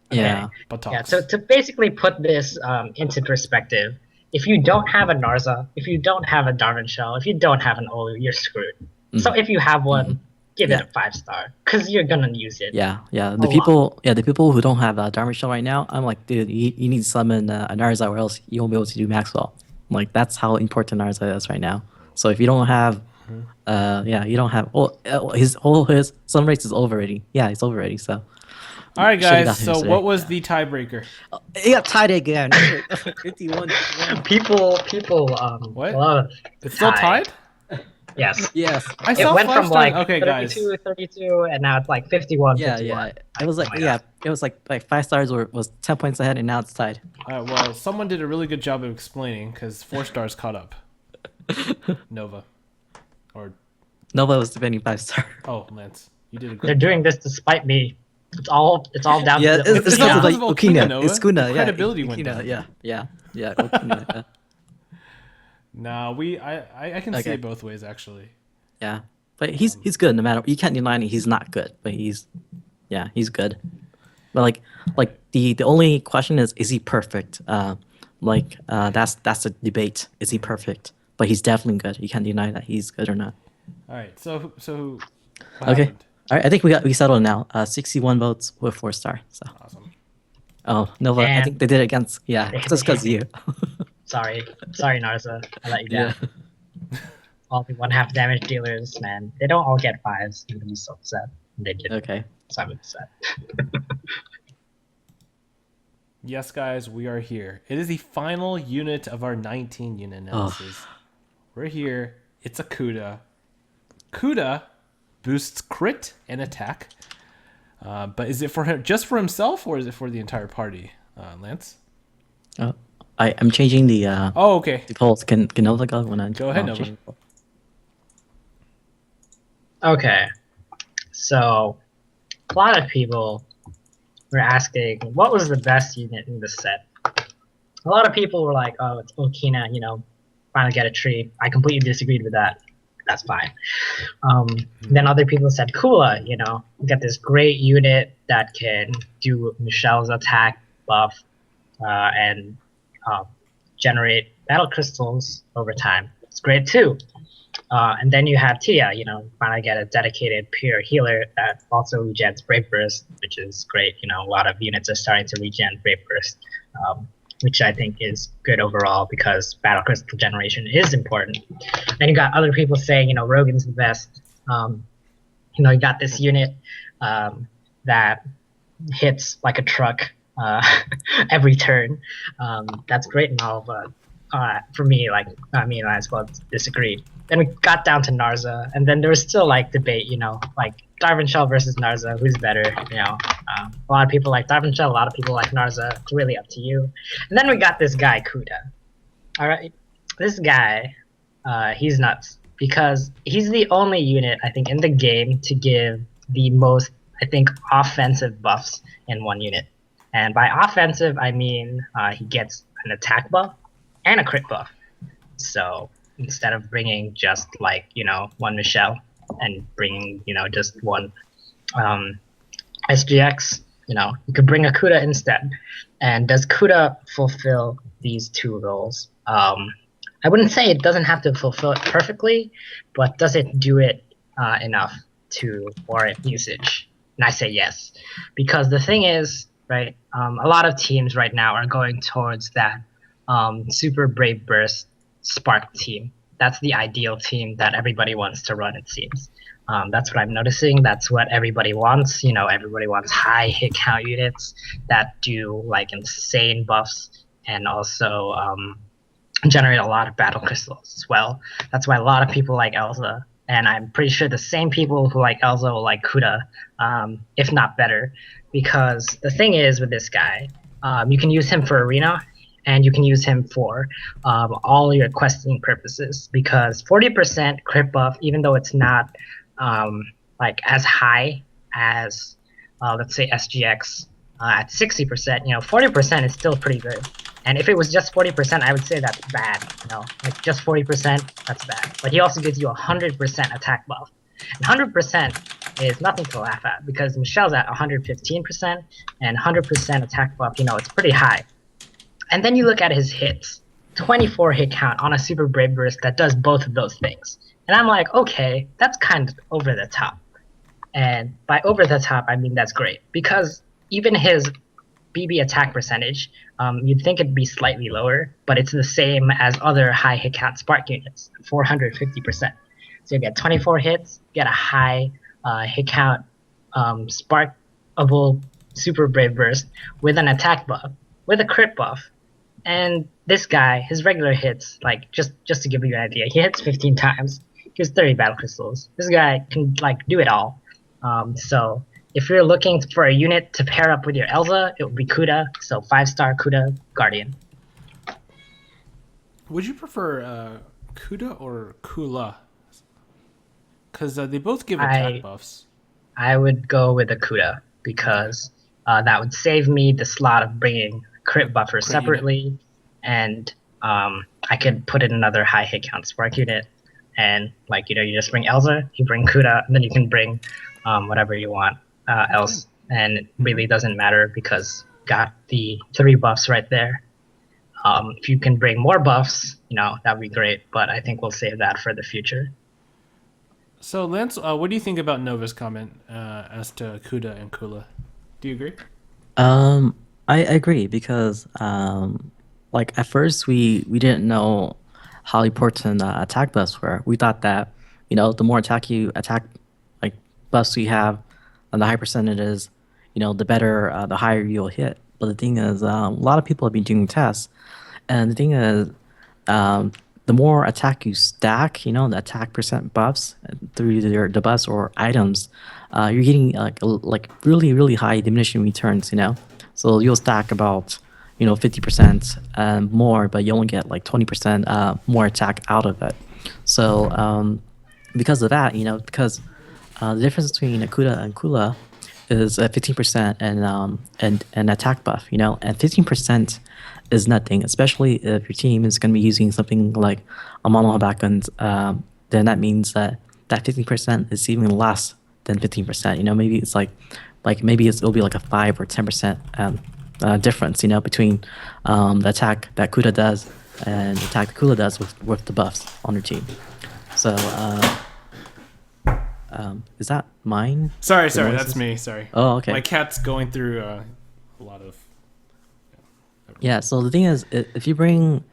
[SPEAKER 1] Yeah.
[SPEAKER 3] buttocks.
[SPEAKER 2] Yeah, so to basically put this into perspective, if you don't have a Narza, if you don't have a Darwin Shell, if you don't have an Olu, you're screwed. So if you have one, give
[SPEAKER 1] Yeah.
[SPEAKER 2] it a 5-star, because you're gonna use it.
[SPEAKER 1] Yeah.
[SPEAKER 2] A
[SPEAKER 1] The
[SPEAKER 2] lot.
[SPEAKER 1] people who don't have Dharma Shell right now, I'm like, dude, you need to summon a Narza or else you won't be able to do Maxwell. Like that's how important Narza is right now. So if you don't have, you don't have. His summon race is over already. Yeah, it's over already. So
[SPEAKER 3] All right,
[SPEAKER 1] Should've
[SPEAKER 3] guys.
[SPEAKER 1] got him
[SPEAKER 3] So
[SPEAKER 1] today.
[SPEAKER 3] what was the tiebreaker?
[SPEAKER 1] he got tied again. 51.
[SPEAKER 2] People
[SPEAKER 3] What?
[SPEAKER 2] love
[SPEAKER 3] It's still
[SPEAKER 2] tie.
[SPEAKER 3] tied.
[SPEAKER 2] Yes.
[SPEAKER 1] Yes.
[SPEAKER 3] I
[SPEAKER 2] It
[SPEAKER 3] saw
[SPEAKER 2] went from
[SPEAKER 3] 5 stars.
[SPEAKER 2] like
[SPEAKER 3] Okay,
[SPEAKER 2] 32,
[SPEAKER 3] guys.
[SPEAKER 2] 32, and now it's like 51,
[SPEAKER 1] Yeah.
[SPEAKER 2] 51.
[SPEAKER 1] It was like
[SPEAKER 2] Oh my God.
[SPEAKER 1] it was like 5 stars was 10 points ahead, and now it's tied.
[SPEAKER 3] All right. Well, someone did a really good job of explaining because 4 stars caught up. Nova, or
[SPEAKER 1] Nova was defending 5 star.
[SPEAKER 3] oh, Lance, You did a
[SPEAKER 2] They're
[SPEAKER 3] good
[SPEAKER 2] doing
[SPEAKER 3] job.
[SPEAKER 2] this to spite me. It's all down
[SPEAKER 1] Yeah,
[SPEAKER 2] to the
[SPEAKER 1] it's
[SPEAKER 3] It's all
[SPEAKER 1] also
[SPEAKER 2] Okina.
[SPEAKER 1] like
[SPEAKER 3] because of Okina,
[SPEAKER 1] Okina.
[SPEAKER 3] Noah.
[SPEAKER 1] It's Kuna.
[SPEAKER 3] Your
[SPEAKER 1] Yeah,
[SPEAKER 3] credibility went
[SPEAKER 1] Okina.
[SPEAKER 3] down.
[SPEAKER 1] Yeah. Okina. Yeah.
[SPEAKER 3] Nah, I can see
[SPEAKER 1] Okay.
[SPEAKER 3] it both ways actually.
[SPEAKER 1] Yeah, but he's good no matter. You can't deny it. He's not good, but he's good. But like the only question is he perfect? That's the debate. Is he perfect? But he's definitely good. You can't deny that he's good or not.
[SPEAKER 3] All right, so what
[SPEAKER 1] Okay.
[SPEAKER 3] happened?
[SPEAKER 1] All right. I think we settled now. 61 votes with 4 star. So
[SPEAKER 3] Awesome.
[SPEAKER 1] oh Nova, I think
[SPEAKER 2] And
[SPEAKER 1] they did it against just because you.
[SPEAKER 2] sorry, Narza, I let you
[SPEAKER 1] Yeah.
[SPEAKER 2] down. All the 1/2 damage dealers, man, they don't all get 5s. I'm gonna be so upset. They did,
[SPEAKER 1] Okay.
[SPEAKER 2] so I'm upset.
[SPEAKER 3] Yes, guys, we are here. It is the final unit of our 19 unit analysis. We're here. It's a Kuda. Kuda boosts crit and attack. But is it for him, just for himself, or is it for the entire party, Lance?
[SPEAKER 1] I'm changing the
[SPEAKER 3] Oh, okay.
[SPEAKER 1] the polls. Can Nova go when I
[SPEAKER 3] Go ahead, Nova.
[SPEAKER 1] change the poll?
[SPEAKER 2] Okay, so a lot of people were asking what was the best unit in the set. A lot of people were like, "Oh, it's Okina, finally get a tree." I completely disagreed with that. That's fine. Then other people said Kula, get this great unit that can do Michelle's attack buff and generate battle crystals over time. It's great too. And then you have Tia, finally get a dedicated pure healer that also regens Brave Burst, which is great. A lot of units are starting to regen Brave Burst, which I think is good overall because battle crystal generation is important. Then you got other people saying, Rogan's the best. You got this unit that hits like a truck every turn. That's great and all, but for me, me and I as well disagreed. Then we got down to Narza, and then there was still debate, like Darvin Shell versus Narza, who's better? A lot of people like Darvin Shell, a lot of people like Narza. It's really up to you. And then we got this guy Kuda. All right, this guy, he's nuts because he's the only unit I think in the game to give the most offensive buffs in one unit. And by offensive, I mean he gets an attack buff and a crit buff. So instead of bringing just one Michelle and bringing just one SGX, you could bring a Kuda instead. And does Kuda fulfill these two roles? I wouldn't say it doesn't have to fulfill it perfectly, but does it do it enough to warrant usage? And I say yes, because the thing is, right? A lot of teams right now are going towards that super Brave Burst Spark team. That's the ideal team that everybody wants to run, it seems. That's what I'm noticing. That's what everybody wants. Everybody wants high hit count units that do insane buffs and also generate a lot of battle crystals as well. That's why a lot of people like Elza. And I'm pretty sure the same people who like Elza will like Kuda, if not better. Because the thing is with this guy, you can use him for arena, and you can use him for all your questing purposes. Because 40% crit buff, even though it's not as high as let's say SGX at 60%, 40% is still pretty good. And if it was just 40%, I would say that's bad. Just 40%, that's bad. But he also gives you 100% attack buff. And 100% is nothing to laugh at because Michelle's at 115% and 100% attack buff, it's pretty high. And then you look at his hits, 24 hit count on a super Brave Burst that does both of those things. And I'm like, okay, that's kind of over the top. And by over the top, I mean that's great because even his BB attack percentage, you'd think it'd be slightly lower, but it's the same as other high hit count Spark units, 450%. So you get 24 hits, get a high hit count Sparkable Super Brave Burst with an attack buff, with a crit buff. And this guy, his regular hits, just to give you an idea, he hits 15 times. He has 30 battle crystals. This guy can do it all. So if you're looking for a unit to pair up with your Elza, it would be Kuda. So 5-star Kuda Guardian.
[SPEAKER 3] Would you prefer Kuda or Kula? Because they both give attack buffs.
[SPEAKER 2] I would go with a Kuda because that would save me the slot of bringing crit buffer
[SPEAKER 3] Crit unit.
[SPEAKER 2] separately, and I could put in another high hit count spark unit, and like you just bring Elsa, you bring Kuda, and then you can bring whatever you want else, and it really doesn't matter because got the 3 buffs right there. If you can bring more buffs, that'd be great, but I think we'll save that for the future.
[SPEAKER 3] So, Lance, what do you think about Nova's comment as to Kuda and Kula? Do you agree?
[SPEAKER 1] Um, I agree because like at first we didn't know how important attack buffs were. We thought that the more attack like buffs you have, and the high percentage is, the better, the higher you'll hit. But the thing is, a lot of people have been doing tests, and the thing is, um, the more attack you stack, the attack percent buffs through either the buffs or items, you're getting like really really high diminishing returns. So you'll stack about 50% more, but you only get like 20% more attack out of it. So because of that, because the difference between Akuda and Kula is 15% and attack buff, and 15% is nothing, especially if your team is going to be using something like a mono backend. Then that means that 15% is even less than 15%. Maybe it's like maybe it'll be like a 5 or 10% difference, between the attack that Kuda does and the attack that Kula does with the buffs on your team. So is that mine?
[SPEAKER 3] Sorry,
[SPEAKER 1] The noises?
[SPEAKER 3] that's me. Sorry.
[SPEAKER 1] Oh, okay.
[SPEAKER 3] My cat's going through a lot of.
[SPEAKER 1] Yeah. So the thing is, if you bring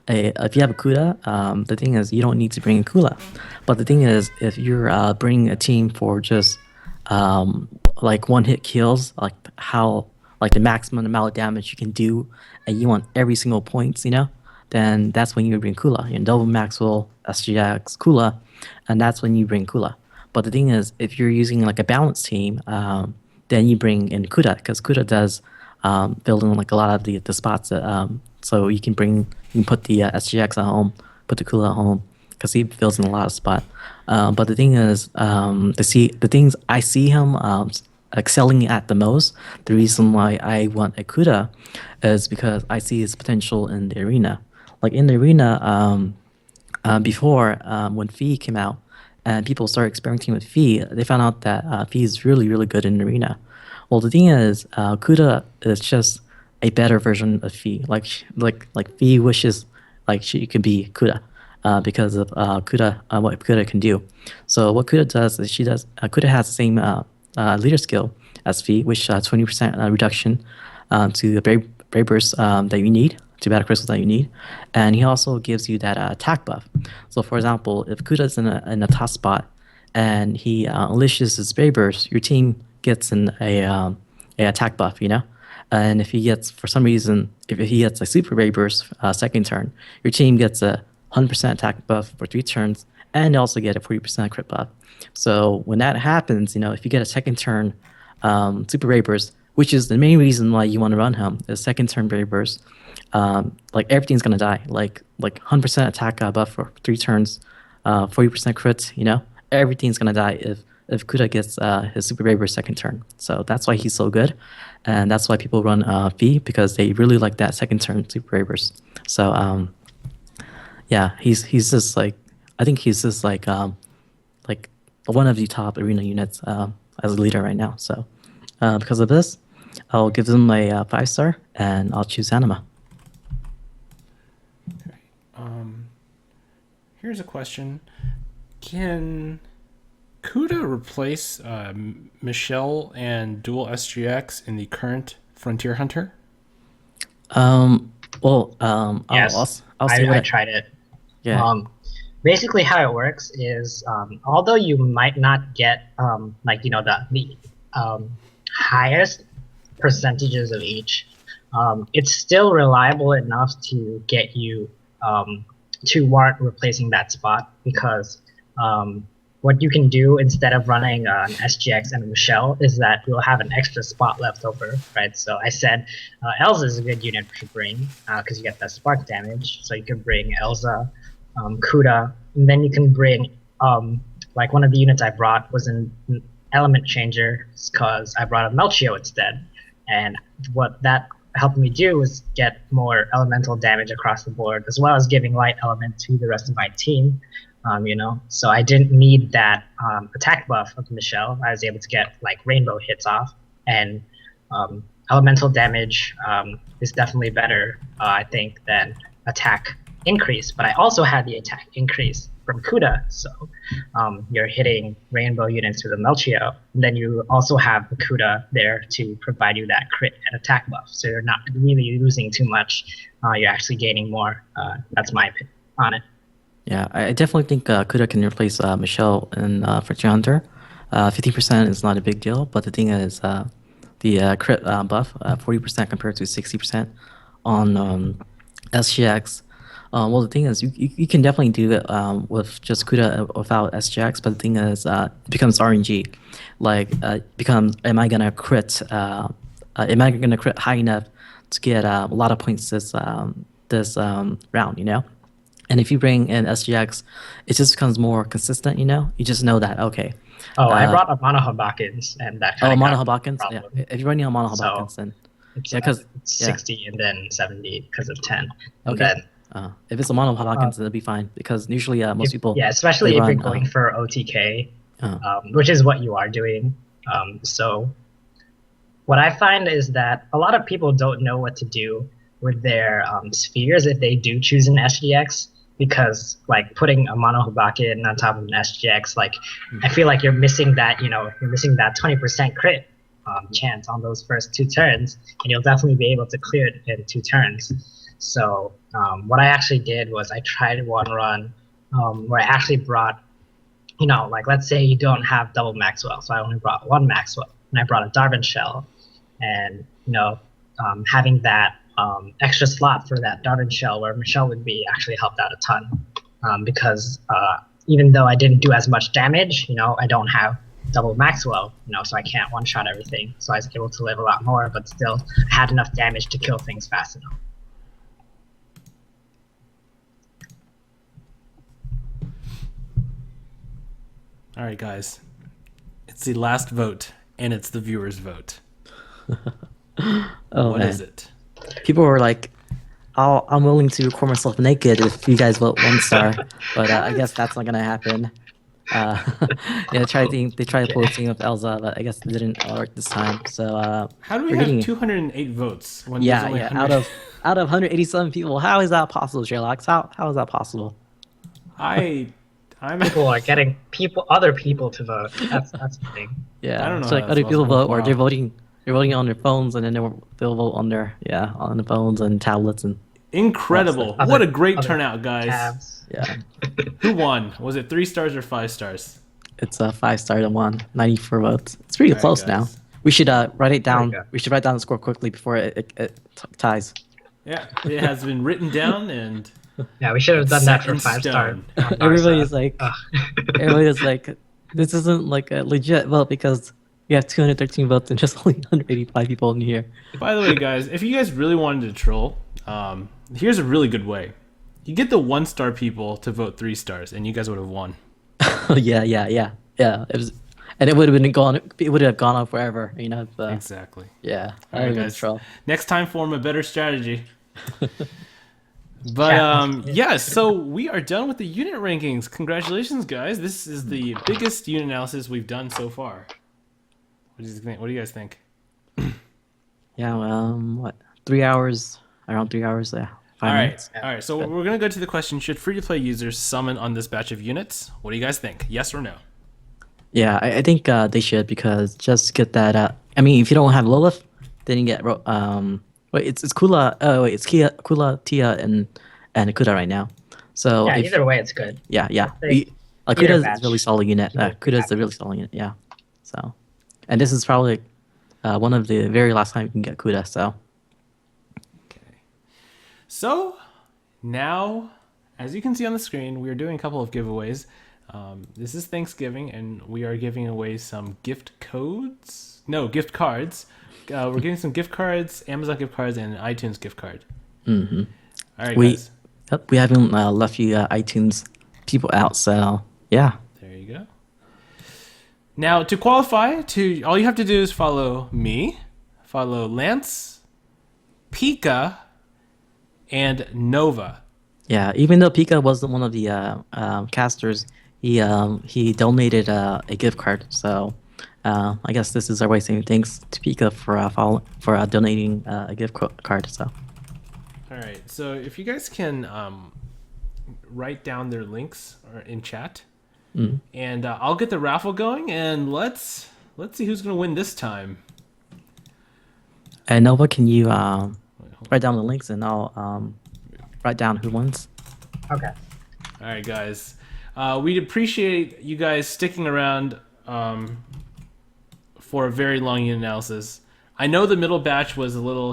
[SPEAKER 1] if you have a Kuda, the thing is you don't need to bring a Kula. But the thing is, if you're bringing a team for just like one hit kills, like the maximum amount of damage you can do, and you want every single points, then that's when you bring Kula. Double Maxwell, SGX, Kula, and that's when you bring Kula. But the thing is, if you're using like a balanced team, then you bring in Kuda because Kuda does build in like a lot of the spots that so you can put the SGX at home, put the Kula at home because he fills in a lot of spot. But the thing is, the things I see him excelling at the most, the reason why I want a Kuda is because I see his potential in the arena. Like in the arena, before when Fee came out and people started experimenting with Fee, they found out that Fee is really, really good in arena. Well, the thing is, Kuda is just a better version of Fee. Like Fee wishes like she could be Kuda. Because of what Kuda can do. So what Kuda does is Kuda has the same leader skill as Fee, which 20% reduction to the brave burst that you need, to battle crystals that you need, and he also gives you that attack buff. So for example, if Kuda's in a top spot and he unleashes his brave burst, your team gets a attack buff, And if he gets, for some reason, if he gets a super brave burst second turn, your team gets a 100% attack buff for 3 turns, and also get a 40% crit buff. So when that happens, if you get a second turn super brave burst, which is the main reason why you want to run him, is second turn brave burst, like everything's gonna die. Like 100% attack buff for 3 turns, 40% crit. Everything's gonna die if Kuda gets his super brave burst second turn. So that's why he's so good, and that's why people run Fee because they really like that second turn super brave burst. So yeah, he's just like, I think he's just like one of the top arena units as a leader right now. So because of this, I'll give them a 5-star, and I'll choose Anima.
[SPEAKER 3] Here's a question: can Kuda replace Michelle and Dual SGX in the current Frontier Hunter?
[SPEAKER 1] Well,
[SPEAKER 2] Yes,
[SPEAKER 1] I'll say
[SPEAKER 2] I tried it.
[SPEAKER 1] yeah.
[SPEAKER 2] Basically, how it works is, although you might not get the highest percentages of each, it's still reliable enough to get you to warrant replacing that spot because what you can do instead of running an SGX and a Michelle is that you'll have an extra spot left over, right? So I said Elsa is a good unit to bring because you get that spark damage. So you can bring Elsa, Kuda, and then you can bring like one of the units I brought was an element changer because I brought a Melchio instead. And what that helped me do was get more elemental damage across the board, as well as giving light element to the rest of my team. So I didn't need that attack buff of Michelle. I was able to get like rainbow hits off, and elemental damage is definitely better, I think, than attack increase. But I also had the attack increase from Kuda, so you're hitting rainbow units with a Melchio, and then you also have the Kuda there to provide you that crit and attack buff. So you're not really losing too much. You're actually gaining more. That's my opinion on it.
[SPEAKER 1] Yeah, I definitely think Kuda can replace Michelle in Frontier Hunter. 50% is not a big deal, but the thing is, the crit buff, 40% compared to 60% on SGX. Well, the thing is, you can definitely do it with just CUDA without SGX, but the thing is, it becomes RNG. Like, am I gonna crit? Am I gonna crit high enough to get a lot of points this round? You know. And if you bring in SGX, it just becomes more consistent. You know, you just know that okay.
[SPEAKER 2] I brought a Mono Habakins, and that kind of
[SPEAKER 1] Mono Habakins. Yeah, if you're running on Mono
[SPEAKER 2] So,
[SPEAKER 1] Habakins, then
[SPEAKER 2] it's,
[SPEAKER 1] yeah, because
[SPEAKER 2] it's 60 and then 70 because of 10. And
[SPEAKER 1] okay.
[SPEAKER 2] Then,
[SPEAKER 1] If it's a Mono Habakins, it'll be fine because usually most people
[SPEAKER 2] especially
[SPEAKER 1] they
[SPEAKER 2] if
[SPEAKER 1] run,
[SPEAKER 2] you're going for OTK, which is what you are doing. So what I find is that a lot of people don't know what to do with their spheres if they do choose an SGX, because like putting a Mono Habakin on top of an SGX, like I feel like you're missing that 20% crit chance on those first 2 turns, and you'll definitely be able to clear it in 2 turns. So what I actually did was I tried one run where I actually brought, like let's say you don't have double Maxwell, so I only brought 1 Maxwell, and I brought a Darwin Shell, and having that extra slot for that Darwin Shell where Michelle would be actually helped out a ton, because even though I didn't do as much damage, I don't have double Maxwell, so I can't one-shot everything. So I was able to live a lot more, but still I had enough damage to kill things fast enough.
[SPEAKER 3] All right, guys. It's the last vote, and it's the viewers' vote. What is it?
[SPEAKER 1] People were like, I'm willing to record myself naked if you guys vote 1 star, but I guess that's not gonna happen. They tried to pull a thing with Elza, but I guess it didn't work this time. So
[SPEAKER 3] how do we have 208 votes when there's only 100?
[SPEAKER 1] out of 187 people? How is that possible, Sherlock? How is that possible?
[SPEAKER 2] People are getting other people to vote. That's the thing.
[SPEAKER 1] Yeah,
[SPEAKER 3] I don't know.
[SPEAKER 1] So like other people vote, or they're voting on their phones, and then they'll vote on the phones and tablets and.
[SPEAKER 3] Incredible! What a great turnout, guys.
[SPEAKER 2] Tabs.
[SPEAKER 1] Yeah.
[SPEAKER 3] Who won? Was it 3 stars or 5 stars?
[SPEAKER 1] It's a 5-star to 94 votes. It's pretty close now. We should write it down. We should write down the score quickly before it ties.
[SPEAKER 3] Yeah, it has been written down, and
[SPEAKER 2] yeah, we should have done that for 5-star.
[SPEAKER 1] Everybody's like, this isn't like a legit vote because we have 213 votes and just only 185 people in here.
[SPEAKER 3] By the way, guys, if you guys really wanted to troll, here's a really good way. You get the 1-star people to vote 3 stars, and you guys would have won.
[SPEAKER 1] Yeah. It was, and it would have been gone. It would have gone on forever.
[SPEAKER 3] Exactly.
[SPEAKER 1] Yeah.
[SPEAKER 3] All right, guys. Next time, form a better strategy. But yeah, so we are done with the unit rankings. Congratulations, guys! This is the biggest unit analysis we've done so far. What do you think? What do you guys think?
[SPEAKER 1] Yeah. What? 3 hours? Around 3 hours. Yeah. 5 minutes.
[SPEAKER 3] All right. So we're gonna go to the question: should free-to-play users summon on this batch of units? What do you guys think? Yes or no?
[SPEAKER 1] Yeah, I think they should, because just to get that. I mean, if you don't have Lilith, then you get wait, it's Kula. Oh wait, it's Kula, Tia, and Kuda right now. So
[SPEAKER 2] yeah, either way, it's good.
[SPEAKER 1] Yeah. Kuda is a really solid unit. Kuda is a really solid unit. Yeah. So, and this is probably one of the very last time you can get Kuda. So.
[SPEAKER 3] Okay. So now, as you can see on the screen, we are doing a couple of giveaways. This is Thanksgiving, and we are giving away some gift cards. We're getting some gift cards, Amazon gift cards, and an iTunes gift card.
[SPEAKER 1] Mm-hmm.
[SPEAKER 3] All right, guys.
[SPEAKER 1] We haven't left you iTunes people out, so yeah.
[SPEAKER 3] There you go. Now, to qualify, all you have to do is follow me, follow Lance, Pika, and Nova.
[SPEAKER 1] Yeah, even though Pika wasn't one of the casters, he donated a gift card. So I guess this is our way of saying thanks to Pika for donating a card. So
[SPEAKER 3] All right. So if you guys can write down their links or in chat, and I'll get the raffle going, and let's see who's gonna win this time.
[SPEAKER 1] and Nova, can you write down the links and I'll write down who wins?
[SPEAKER 2] Okay.
[SPEAKER 3] All right, guys. We'd appreciate you guys sticking around for a very long unit analysis. I know the middle batch was a little,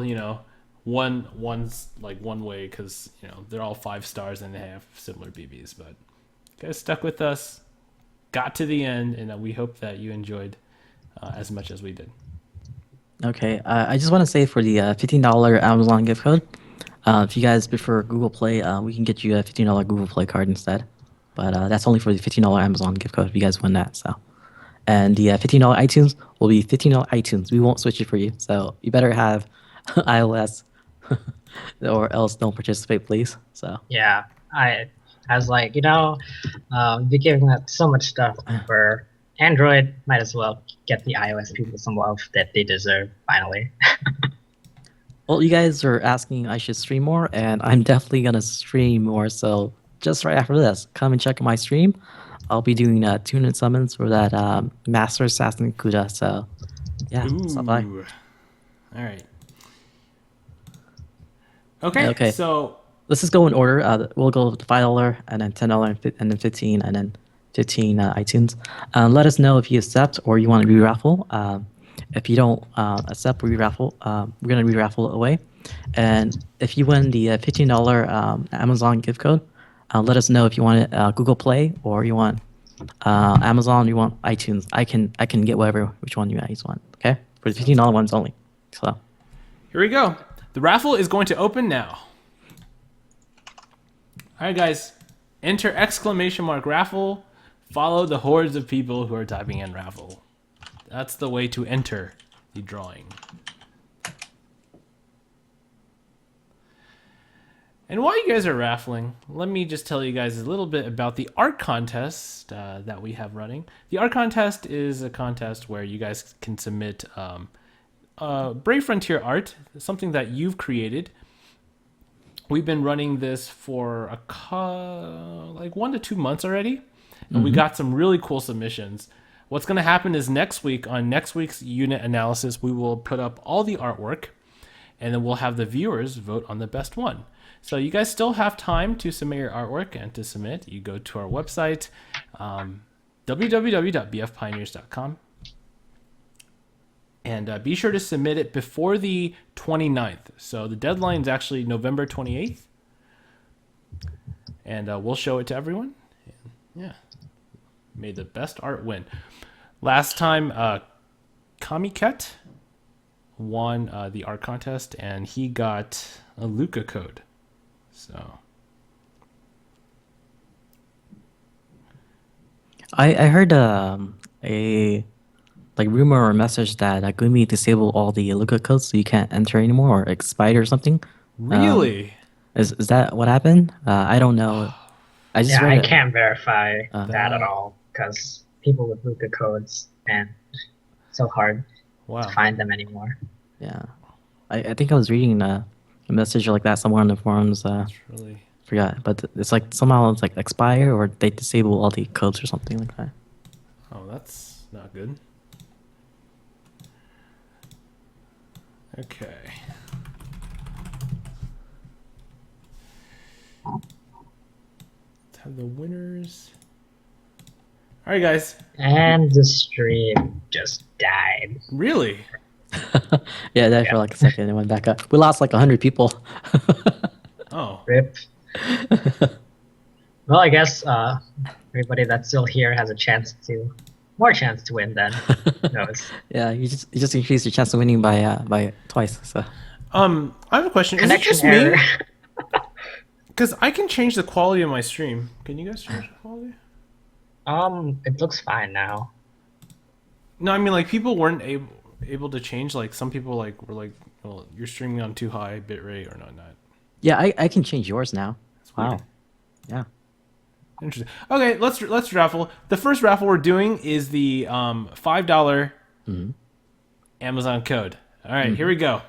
[SPEAKER 3] one's like one way because they're all 5 stars and they have similar BBs, but you guys stuck with us, got to the end, and we hope that you enjoyed as much as we did.
[SPEAKER 1] Okay, I just want to say for the $15 Amazon gift code, if you guys prefer Google Play, we can get you a $15 Google Play card instead. But that's only for the $15 Amazon gift code if you guys win that. So, and the $15 iTunes will be $15 iTunes. We won't switch it for you. So you better have iOS, or else don't participate, please. So
[SPEAKER 2] Yeah, I was like, be giving up so much stuff for Android. Might as well get the iOS people some love that they deserve. Finally.
[SPEAKER 1] well, you guys are asking I should stream more, and I'm definitely gonna stream more. So just right after this, come and check my stream. I'll be doing tune-in summons for that Master Assassin Kuda. So yeah, stop by.
[SPEAKER 3] All right. Okay.
[SPEAKER 1] Okay.
[SPEAKER 3] So
[SPEAKER 1] Let's just go in order. We'll go with the $5 and then $10 and then 15 and then 15 iTunes. Let us know if you accept or you want to re-raffle. If you don't accept or re-raffle, we're gonna re-raffle away. And if you win the $15 Amazon gift code, let us know if you want it Google Play or you want Amazon, you want iTunes. I can get which one you guys want. Okay, for the $15 ones only. So
[SPEAKER 3] here we go. The raffle is going to open now. All right, guys. Enter !raffle. Follow the hordes of people who are typing in raffle. That's the way to enter the drawing. And while you guys are raffling, let me just tell you guys a little bit about the art contest that we have running. The art contest is a contest where you guys can submit Brave Frontier art, something that you've created. We've been running this for like 1 to 2 months already, and we got some really cool submissions. What's going to happen is next week, on next week's unit analysis, we will put up all the artwork, and then we'll have the viewers vote on the best one. So you guys still have time to submit your artwork, and to submit, you go to our website, www.bfpioneers.com. And be sure to submit it before the 29th. So the deadline is actually November 28th. And we'll show it to everyone. And yeah. May the best art win. Last time, Kamiket won the art contest, and he got a Luca code. So
[SPEAKER 1] I heard a rumor or message that Gumi disabled all the Luca codes so you can't enter anymore or expired or something.
[SPEAKER 3] really,
[SPEAKER 1] Is that what happened? I don't know. I just
[SPEAKER 2] Yeah,
[SPEAKER 1] read
[SPEAKER 2] I
[SPEAKER 1] it.
[SPEAKER 2] can't verify that at all because people with Luca codes and so hard
[SPEAKER 3] wow.
[SPEAKER 2] to find them anymore.
[SPEAKER 1] Yeah, I think I was reading a message like that somewhere on the forums.
[SPEAKER 3] Really,
[SPEAKER 1] Forgot, but it's like somehow it's like expire or they disable all the codes or something like that.
[SPEAKER 3] oh, that's not good. Okay. Let's have the winners. All right, guys.
[SPEAKER 2] And the stream just died.
[SPEAKER 3] Really?
[SPEAKER 1] Yeah, that for like a second it went back up. We lost like 100 people.
[SPEAKER 3] Oh.
[SPEAKER 2] Rip. Well, I guess everybody that's still here has more chance to win then. Who knows?
[SPEAKER 1] Yeah, you just increased your chance of winning by twice. So
[SPEAKER 3] I have a question. Is it
[SPEAKER 2] Connection
[SPEAKER 3] just
[SPEAKER 2] error.
[SPEAKER 3] me? Because I can change the quality of my stream. Can you guys change the quality?
[SPEAKER 2] It looks fine now.
[SPEAKER 3] No, I mean like people weren't able to change. Like some people like were like, well, you're streaming on too high bit rate or not.
[SPEAKER 1] Yeah, I can change yours now.
[SPEAKER 3] It's weird.
[SPEAKER 1] Wow. Yeah.
[SPEAKER 3] Interesting. Okay, let's raffle. The first raffle we're doing is the $5
[SPEAKER 1] Mhm.
[SPEAKER 3] Amazon code. All right, here we go.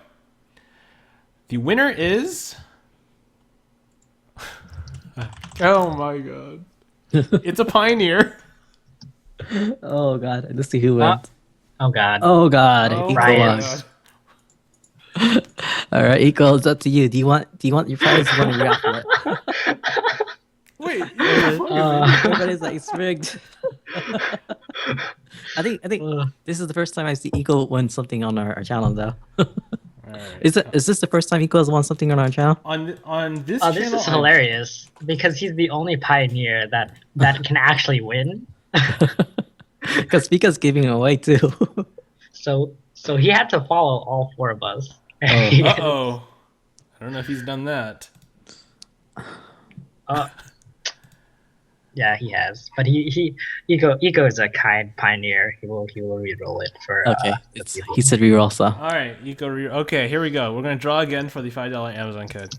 [SPEAKER 3] The winner is. Oh my god! It's a Pioneer.
[SPEAKER 1] Oh god, let's see who
[SPEAKER 2] Uh,
[SPEAKER 1] wins.
[SPEAKER 2] oh God.
[SPEAKER 1] Oh god,
[SPEAKER 3] Oh
[SPEAKER 1] equal
[SPEAKER 3] my
[SPEAKER 2] Ryan.
[SPEAKER 1] us.
[SPEAKER 3] god!
[SPEAKER 1] All right, equal. It's up to you. Do you want your prize? Do you want to raffle it?
[SPEAKER 3] Wait, what the fuck is it?
[SPEAKER 1] Everybody's like it's rigged. I think
[SPEAKER 2] Uh,
[SPEAKER 1] this is the first time I see Eco win something on our channel though.
[SPEAKER 3] All right.
[SPEAKER 1] Is this the first time Eco has won something on our channel?
[SPEAKER 3] On this
[SPEAKER 2] oh,
[SPEAKER 3] channel,
[SPEAKER 2] this is hilarious because he's the only Pioneer that can actually win.
[SPEAKER 1] Because Pika's giving it away too.
[SPEAKER 2] So he had to follow all four of us.
[SPEAKER 3] Uh-oh. I don't know if he's done that.
[SPEAKER 2] Yeah, he has. But Eco is a kind Pioneer. He will re-roll it for.
[SPEAKER 1] Okay,
[SPEAKER 2] the people.
[SPEAKER 1] he said reroll, so
[SPEAKER 3] All right, okay, here we go. We're gonna draw again for the $5 Amazon code.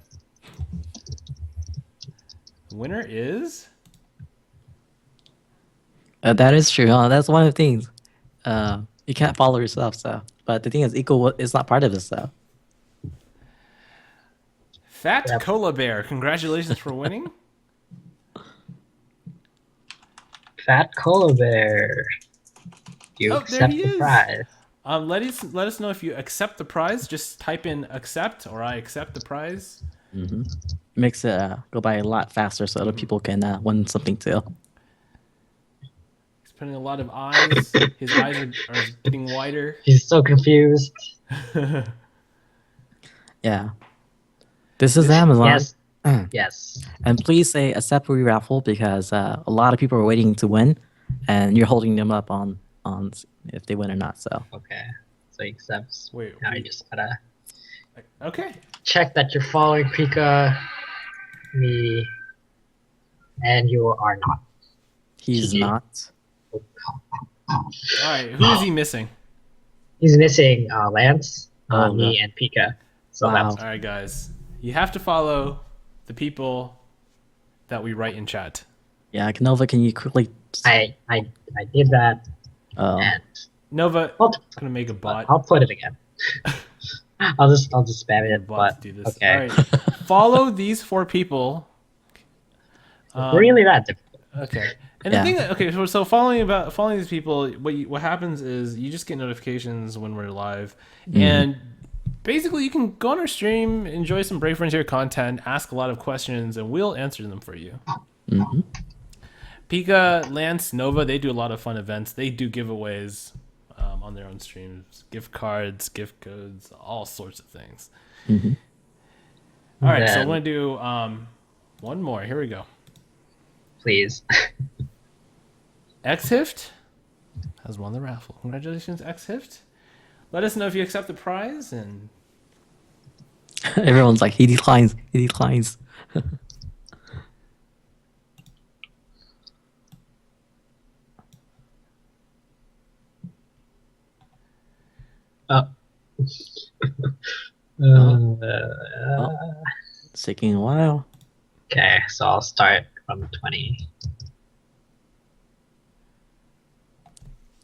[SPEAKER 3] The winner is.
[SPEAKER 1] that is true. Huh? That's one of the things. You can't follow yourself, so. But the thing is, Eco is not part of this, so.
[SPEAKER 3] Fat
[SPEAKER 2] Yep.
[SPEAKER 3] Cola Bear. Congratulations for winning.
[SPEAKER 2] Fat Cola Bear. You
[SPEAKER 3] Oh, there
[SPEAKER 2] accept
[SPEAKER 3] he
[SPEAKER 2] the
[SPEAKER 3] is.
[SPEAKER 2] prize.
[SPEAKER 3] Let us know if you accept the prize. Just type in accept or I accept the prize.
[SPEAKER 1] Makes it go by a lot faster, so other people can win something too.
[SPEAKER 3] He's putting a lot of eyes. His eyes are getting wider.
[SPEAKER 2] He's so confused.
[SPEAKER 1] Yeah. This is Amazon.
[SPEAKER 2] Yes. Yes.
[SPEAKER 1] And please say accept re-raffle because a lot of people are waiting to win, and you're holding them up on if they win or not. So
[SPEAKER 2] Okay. So he accepts.
[SPEAKER 3] Wait,
[SPEAKER 2] Now you just gotta
[SPEAKER 3] okay.
[SPEAKER 2] check that you're following Pika, me, and you are not.
[SPEAKER 1] he's
[SPEAKER 2] GG.
[SPEAKER 1] not.
[SPEAKER 3] All right, who is he missing?
[SPEAKER 2] He's missing Lance,
[SPEAKER 1] Oh,
[SPEAKER 2] me,
[SPEAKER 1] no.
[SPEAKER 2] and Pika. So
[SPEAKER 1] Wow.
[SPEAKER 2] that's
[SPEAKER 3] All right, guys. You have to follow the people that we write in chat.
[SPEAKER 1] Yeah, Canova, can you quickly?
[SPEAKER 2] I did that,
[SPEAKER 1] Oh,
[SPEAKER 2] and
[SPEAKER 3] Nova,
[SPEAKER 2] I'll,
[SPEAKER 3] gonna make a bot.
[SPEAKER 2] I'll put it again. I'll just spam it.
[SPEAKER 3] Bot
[SPEAKER 2] But
[SPEAKER 3] to do this.
[SPEAKER 2] okay,
[SPEAKER 3] All right, follow these 4 people.
[SPEAKER 2] really that difficult.
[SPEAKER 3] Okay. And
[SPEAKER 1] Yeah.
[SPEAKER 3] the thing, okay, so following these people, what happens is you just get notifications when we're live, and basically you can go on our stream, enjoy some Brave Frontier content, ask a lot of questions, and we'll answer them for you. Pika, Lance, Nova, they do a lot of fun events. They do giveaways on their own streams, gift cards, gift codes, all sorts of things. All right, so
[SPEAKER 2] Then-
[SPEAKER 3] we're gonna do one more. Here we go.
[SPEAKER 2] Please.
[SPEAKER 3] Xhift has won the raffle. Congratulations, Xhift. Let us know if you accept the prize, and
[SPEAKER 1] everyone's like he declines. He declines.
[SPEAKER 2] Oh.
[SPEAKER 1] It's taking a while.
[SPEAKER 2] Okay, so I'll start from 20.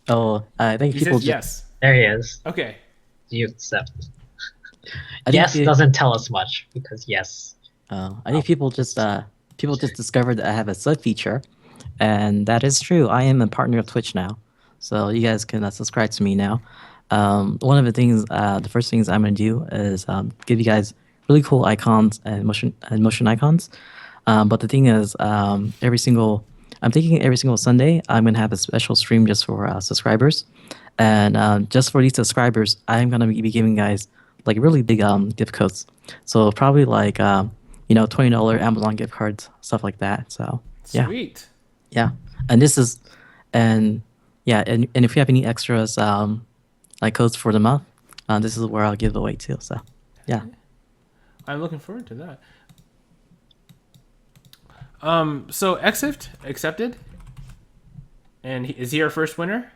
[SPEAKER 1] Oh, I think
[SPEAKER 3] he
[SPEAKER 1] people
[SPEAKER 3] says yes.
[SPEAKER 2] There he is.
[SPEAKER 3] Okay.
[SPEAKER 2] Do you accept?
[SPEAKER 1] I think
[SPEAKER 2] Yes
[SPEAKER 1] the-
[SPEAKER 2] doesn't tell us much because yes.
[SPEAKER 1] I think people just discovered that I have a sub feature, and that is true. I am a partner of Twitch now, so you guys can subscribe to me now. One of the things, the first things I'm gonna do is give you guys really cool icons and motion icons. But the thing is, I'm thinking every single Sunday I'm gonna have a special stream just for subscribers, and just for these subscribers, I'm gonna be giving guys like really big gift codes. So probably like $20 Amazon gift cards, stuff like that. So yeah.
[SPEAKER 3] Sweet.
[SPEAKER 1] Yeah, and this is, and yeah, and if you have any extras, like codes for the month, this is where I'll give away too. So, yeah,
[SPEAKER 3] I'm looking forward to that. So Xhift accepted, and is he our first winner?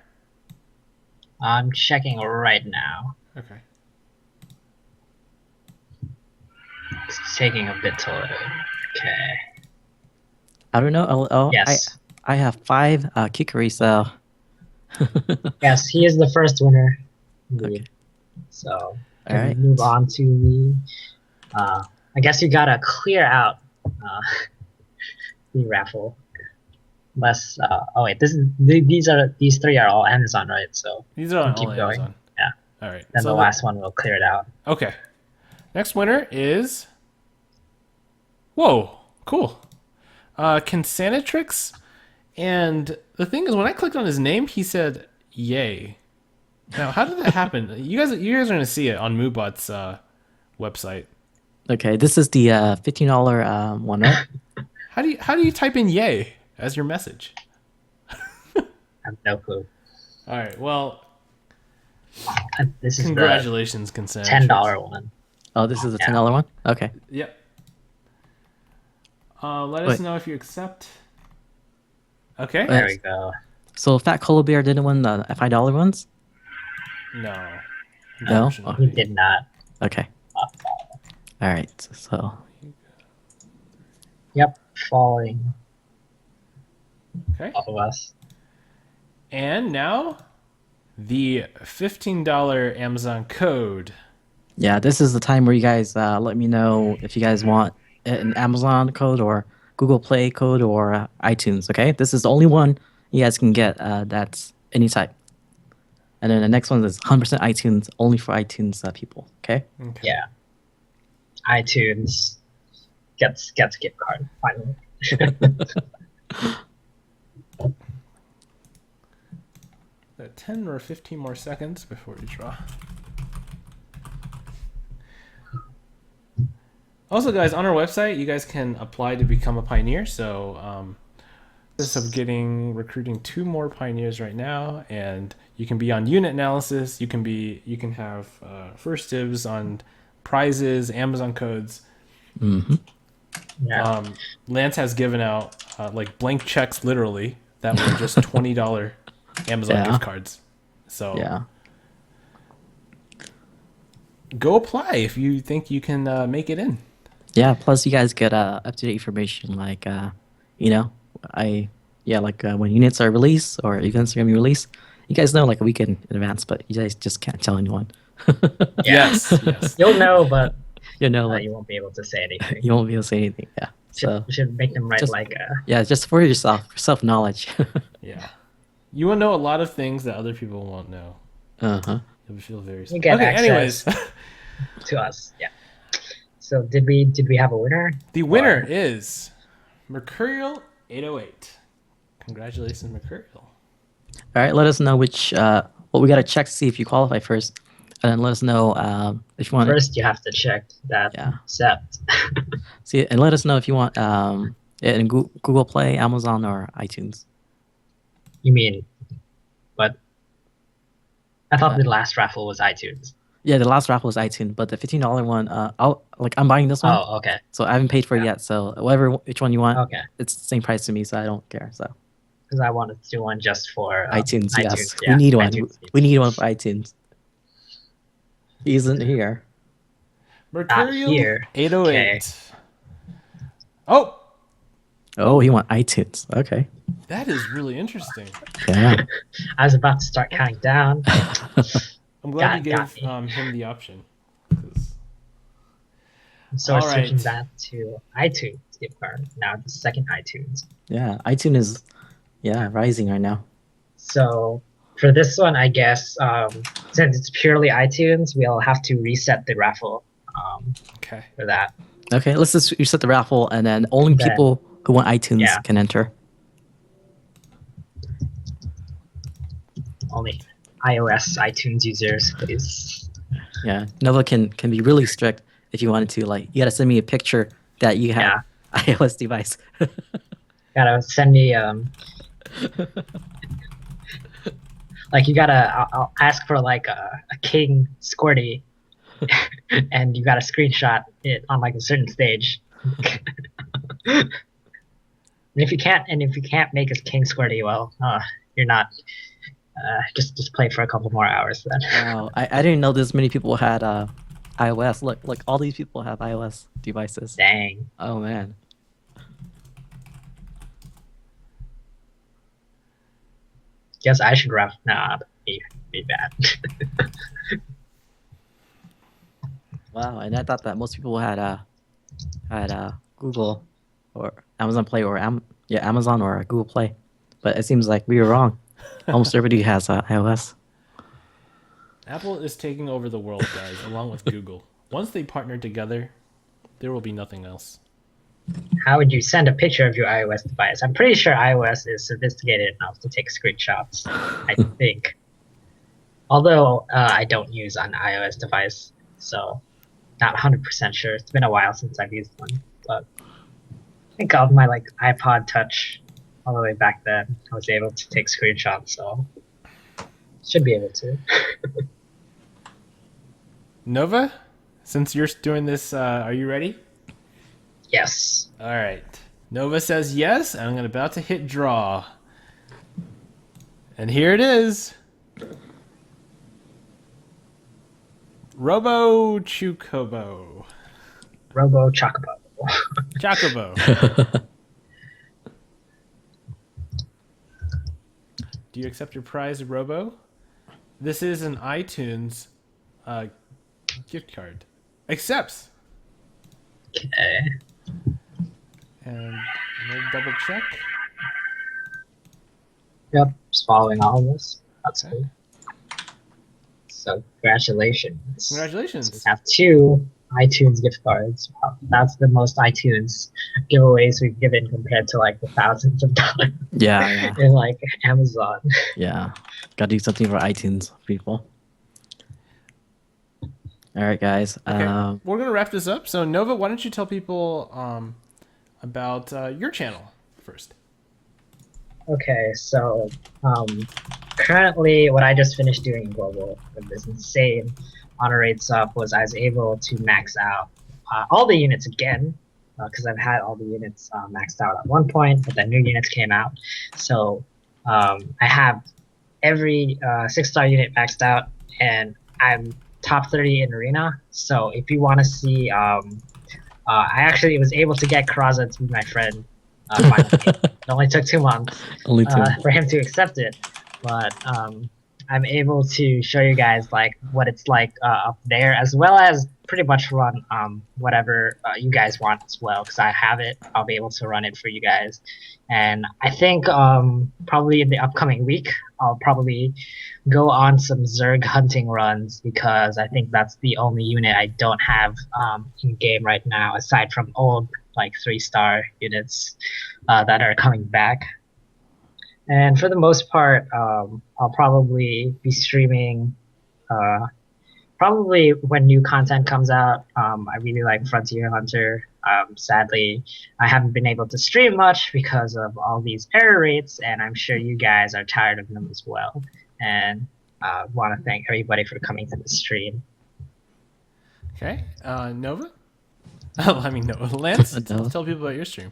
[SPEAKER 2] I'm checking right now.
[SPEAKER 3] Okay.
[SPEAKER 2] It's taking a bit to load. Okay.
[SPEAKER 1] I don't know.
[SPEAKER 2] Yes.
[SPEAKER 1] I have 5 Kikori, so
[SPEAKER 2] Yes, he is the first winner.
[SPEAKER 1] okay.
[SPEAKER 2] Indeed. So
[SPEAKER 1] All right.
[SPEAKER 2] can move on to the. I guess you gotta clear out the raffle. Less. Oh wait, these 3 are all Amazon, right? So
[SPEAKER 3] These are
[SPEAKER 2] we'll
[SPEAKER 3] all
[SPEAKER 2] keep going.
[SPEAKER 3] Amazon.
[SPEAKER 2] Yeah.
[SPEAKER 3] All right.
[SPEAKER 2] Then
[SPEAKER 3] So
[SPEAKER 2] the last one will clear it out.
[SPEAKER 3] okay. Next winner is. Whoa, cool. Consanatrix, and the thing is, when I clicked on his name, he said "yay." Now, how did that happen? You guys are gonna see it on Moobot's website.
[SPEAKER 1] Okay, this is the $15 one, right?
[SPEAKER 3] How do you type in "yay" as your message?
[SPEAKER 2] I have no clue.
[SPEAKER 3] All right. Well,
[SPEAKER 2] This is
[SPEAKER 3] congratulations,
[SPEAKER 2] the
[SPEAKER 3] Consanatrix.
[SPEAKER 2] $10 one.
[SPEAKER 1] Oh, this is a $10 one? Okay.
[SPEAKER 3] Yep. Let us
[SPEAKER 1] Wait.
[SPEAKER 3] know if you accept. Okay.
[SPEAKER 2] There we go.
[SPEAKER 1] So Fat Cola Bear didn't win the $5 ones?
[SPEAKER 3] No.
[SPEAKER 1] No?
[SPEAKER 2] He did not.
[SPEAKER 1] Okay. All right. So
[SPEAKER 2] Yep, falling
[SPEAKER 3] Okay.
[SPEAKER 2] off of us.
[SPEAKER 3] And now, the $15 Amazon code.
[SPEAKER 1] yeah, this is the time where you guys let me know if you guys want an Amazon code or Google Play code or iTunes. Okay, this is the only one you guys can get that's any type. And then the next one is 100% iTunes, only for iTunes people. Okay.
[SPEAKER 3] Okay.
[SPEAKER 2] Yeah. iTunes gets gift card finally.
[SPEAKER 3] 10 or 15 more seconds before you draw. Also, guys, on our website, you guys can apply to become a pioneer. So, of recruiting 2 more pioneers right now, and you can be on unit analysis. You can have first dibs on prizes, Amazon codes.
[SPEAKER 2] Yeah.
[SPEAKER 3] Lance has given out like blank checks, literally, that were just $20 Amazon
[SPEAKER 1] Yeah.
[SPEAKER 3] gift cards. So
[SPEAKER 1] Yeah.
[SPEAKER 3] go apply if you think you can make it in.
[SPEAKER 1] Yeah. Plus, you guys get up-to-date information like you know, when units are released or events are gonna be released. You guys know like a weekend in advance, but you guys just can't tell anyone.
[SPEAKER 3] Yes, yes.
[SPEAKER 2] You'll know, but
[SPEAKER 1] You know, like,
[SPEAKER 2] you won't be able to say anything.
[SPEAKER 1] you won't be able to say anything. Yeah. So
[SPEAKER 2] Should make them write
[SPEAKER 1] just-
[SPEAKER 2] like a.
[SPEAKER 1] yeah, just for yourself, for self-knowledge.
[SPEAKER 3] Yeah. You will know a lot of things that other people won't know.
[SPEAKER 1] Uh-huh.
[SPEAKER 3] You'll feel very
[SPEAKER 2] You get
[SPEAKER 3] okay,
[SPEAKER 2] access
[SPEAKER 3] anyways.
[SPEAKER 2] to us. Yeah. So did we have a winner?
[SPEAKER 3] The winner is Mercurial 808. Congratulations, Mercurial.
[SPEAKER 1] All right, let us know which well, we got to check to see if you qualify first, and then let us know if you want
[SPEAKER 2] First, you have to check that
[SPEAKER 1] Yeah.
[SPEAKER 2] accept.
[SPEAKER 1] see, and let us know if you want it in Google Play, Amazon, or iTunes.
[SPEAKER 2] You mean, but I thought the last raffle was iTunes.
[SPEAKER 1] Yeah, the last raffle was iTunes, but the $15 one, I'm buying this one,
[SPEAKER 2] Oh, okay.
[SPEAKER 1] so I haven't paid for it yet. So which one you want,
[SPEAKER 2] Okay.
[SPEAKER 1] it's the same price to me, so I don't care. So
[SPEAKER 2] Because I wanted to do one just for
[SPEAKER 1] iTunes, yes,
[SPEAKER 2] Yeah,
[SPEAKER 1] we need one.
[SPEAKER 2] iTunes.
[SPEAKER 1] We need one for iTunes. He isn't here.
[SPEAKER 3] Mercurial
[SPEAKER 2] here.
[SPEAKER 3] 808. Oh,
[SPEAKER 1] Oh, he want iTunes. Okay.
[SPEAKER 3] that is really interesting.
[SPEAKER 1] Yeah.
[SPEAKER 2] I was about to start counting down.
[SPEAKER 3] I'm glad you
[SPEAKER 2] Got
[SPEAKER 3] gave
[SPEAKER 2] me.
[SPEAKER 3] him the option. 'Cause-
[SPEAKER 2] So we're
[SPEAKER 3] All
[SPEAKER 2] switching
[SPEAKER 3] right.
[SPEAKER 2] that to iTunes gift card. Now the second iTunes.
[SPEAKER 1] Yeah. iTunes is rising right now.
[SPEAKER 2] So for this one, I guess since it's purely iTunes, we'll have to reset the raffle
[SPEAKER 3] Okay.
[SPEAKER 2] for that.
[SPEAKER 1] Okay, let's just reset the raffle, and then only
[SPEAKER 2] Then-
[SPEAKER 1] people who want iTunes
[SPEAKER 2] Yeah.
[SPEAKER 1] can enter.
[SPEAKER 2] Only iOS iTunes users, please.
[SPEAKER 1] Yeah, Nova can be really strict if you wanted to. Like, you gotta send me a picture that you have iOS device.
[SPEAKER 2] Gotta send me like you gotta I'll ask for like a king squirty and you gotta screenshot it on like a certain stage. And if you can't make a king squirty, well, you're not Just play for a couple more hours then.
[SPEAKER 1] Wow, I didn't know this many people had iOS. Look, all these people have iOS devices.
[SPEAKER 2] Dang.
[SPEAKER 1] Oh man.
[SPEAKER 2] Guess I should ref. Nah, be bad.
[SPEAKER 1] Wow, and I thought that most people had Google or Amazon Play or Amazon or Google Play, but it seems like we were wrong. Almost everybody has iOS.
[SPEAKER 3] Apple is taking over the world, guys, along with Google. Once they partner together, there will be nothing else.
[SPEAKER 2] How would you send a picture of your iOS device? I'm pretty sure iOS is sophisticated enough to take screenshots. I think. Although I don't use an iOS device, so not 100% sure. It's been a while since I've used one, but I think of my like iPod Touch all the way back then. I was able to take screenshots, so should be able to.
[SPEAKER 3] Nova, since you're doing this, are you ready?
[SPEAKER 2] Yes.
[SPEAKER 3] All right. Nova says yes, and I'm about to hit draw. And here it is. Robo Chukobo.
[SPEAKER 2] Robo Chocobo.
[SPEAKER 3] Chocobo. Do you accept your prize, Robo? This is an iTunes gift card. Accepts.
[SPEAKER 2] Okay.
[SPEAKER 3] And we'll double check.
[SPEAKER 2] Yep. Just following all of this. That's
[SPEAKER 3] Okay.
[SPEAKER 2] cool. So congratulations.
[SPEAKER 3] Congratulations.
[SPEAKER 2] So we have 2 iTunes gift cards. Wow, that's the most iTunes giveaways we've given compared to like the thousands of dollars
[SPEAKER 1] Yeah,
[SPEAKER 2] in like Amazon.
[SPEAKER 1] yeah. Gotta do something for iTunes people. All right, guys.
[SPEAKER 3] Okay, we're gonna wrap this up. So Nova, why don't you tell people about your channel first?
[SPEAKER 2] Okay, so currently what I just finished doing in Global with this insane honor rate stuff was I was able to max out all the units again because I've had all the units maxed out at one point, but then new units came out. So I have every 6-star unit maxed out, and I'm top 30 in Arena. So if you want to see, I actually was able to get Karaza to be my friend. Finally. It only took 2 months
[SPEAKER 1] Only two.
[SPEAKER 2] for him to accept it, but I'm able to show you guys like what it's like up there, as well as pretty much run whatever you guys want as well, because I have it. I'll be able to run it for you guys, and I think probably in the upcoming week I'll probably go on some Zerg hunting runs, because I think that's the only unit I don't have in game right now, aside from old like 3-star units that are coming back. And for the most part, I'll probably be streaming probably when new content comes out. I really like Frontier Hunter. Sadly, I haven't been able to stream much because of all these error rates, and I'm sure you guys are tired of them as well. And want to thank everybody for coming to the stream.
[SPEAKER 3] Okay, Nova. Oh, I mean, no, Lance.
[SPEAKER 1] No.
[SPEAKER 3] Tell people about your stream.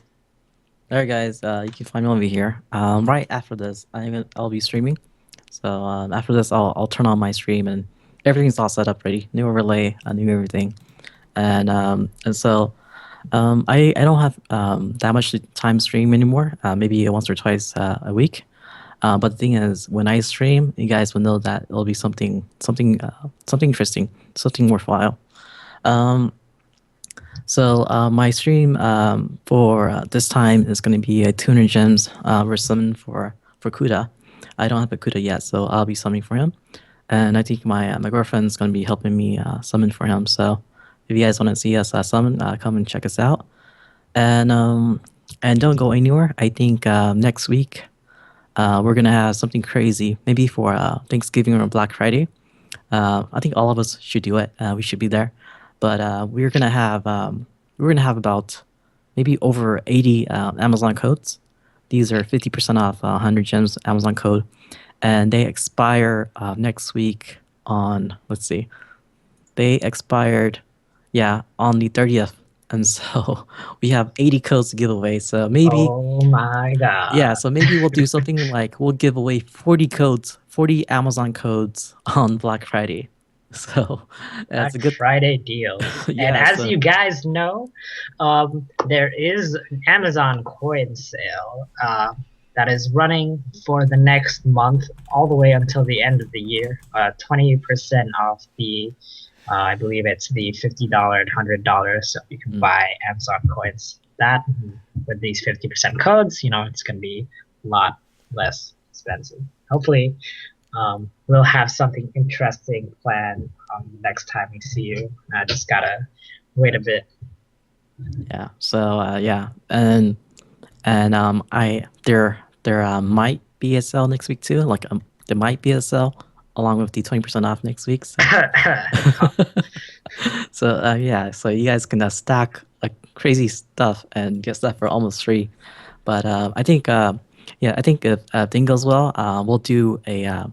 [SPEAKER 1] All right, guys. You can find me over here. Right after this, I'll be streaming. So after this, I'll turn on my stream and everything's all set up ready. New overlay, new everything, and so I don't have that much time to stream anymore. Maybe once or twice a week. But the thing is, when I stream, you guys will know that it'll be something interesting, something worthwhile. So my stream for this time is going to be 200 gems versus summon for Kuda. I don't have a Kuda yet, so I'll be summoning for him. And I think my girlfriend's going to be helping me summon for him. So if you guys want to see us summon, come and check us out. And don't go anywhere. I think next week we're going to have something crazy, maybe for Thanksgiving or Black Friday. I think all of us should do it. We should be there. But we're gonna have about maybe over 80 Amazon codes. These are 50% off 100 gems Amazon code, and they expire next week on, let's see, they expired, yeah, on the 30th and so we have 80 codes to give away. So maybe,
[SPEAKER 2] Oh my
[SPEAKER 1] yeah,
[SPEAKER 2] god.
[SPEAKER 1] so maybe we'll do something like we'll give away 40 codes, 40 Amazon codes on Black Friday. So that's
[SPEAKER 2] Black
[SPEAKER 1] a good,
[SPEAKER 2] Friday deals. And
[SPEAKER 1] yeah.
[SPEAKER 2] as
[SPEAKER 1] So
[SPEAKER 2] you guys know, there is an Amazon coin sale that is running for the next month, all the way until the end of the year. 20% off the, I believe it's the $50 and $100. So you can
[SPEAKER 1] mm,
[SPEAKER 2] buy Amazon coins. That with these 50% codes, it's going to be a lot less expensive. Hopefully, we'll have something interesting planned next time we see you. I just gotta wait a bit.
[SPEAKER 1] yeah. So yeah, and I there might be a sale next week too. Like there might be a sale along with the 20% off next week. So so yeah, so you guys can stack crazy stuff and get stuff for almost free. But I think yeah, I think if thing goes well, we'll do a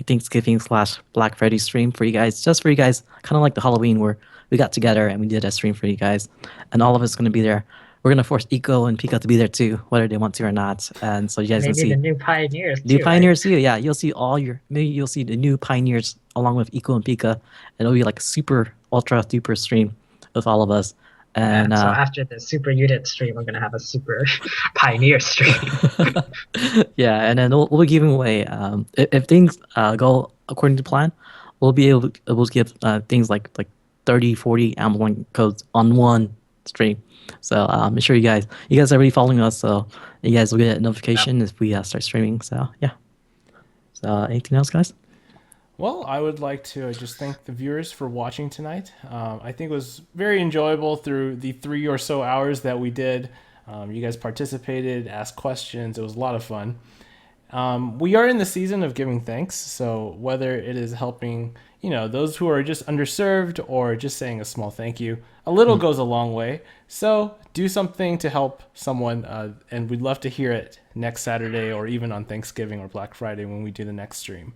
[SPEAKER 1] Thanksgiving slash Black Friday stream for you guys, just for you guys, kind of like the Halloween where we got together and we did a stream for you guys, and all of us gonna be there. We're gonna force Eco and Pika to be there too, whether they want to or not, and so you guys can
[SPEAKER 2] Maybe the
[SPEAKER 1] see
[SPEAKER 2] new pioneers
[SPEAKER 1] new
[SPEAKER 2] too, right?
[SPEAKER 1] pioneers too. Yeah, you'll see all your maybe you'll see the new pioneers along with Eco and Pika, and it'll be like a super ultra duper stream with all of us.
[SPEAKER 2] Yeah.
[SPEAKER 1] And
[SPEAKER 2] So after the super unit stream, we're gonna have a super pioneer stream.
[SPEAKER 1] yeah, and then we'll be giving away if things go according to plan, we'll be able to give things like 30, 40 Amazon codes on one stream. So make sure you guys are already following us, so you guys will get a
[SPEAKER 2] Yep.
[SPEAKER 1] notification if we start streaming. So yeah. So anything else, guys?
[SPEAKER 3] Well, I would like to just thank the viewers for watching tonight. I think it was very enjoyable through the 3 or so hours that we did. You guys participated, asked questions. It was a lot of fun. We are in the season of giving thanks, so whether it is helping, those who are just underserved or just saying a small thank you, a little goes a long way. So do something to help someone, and we'd love to hear it next Saturday or even on Thanksgiving or Black Friday when we do the next stream.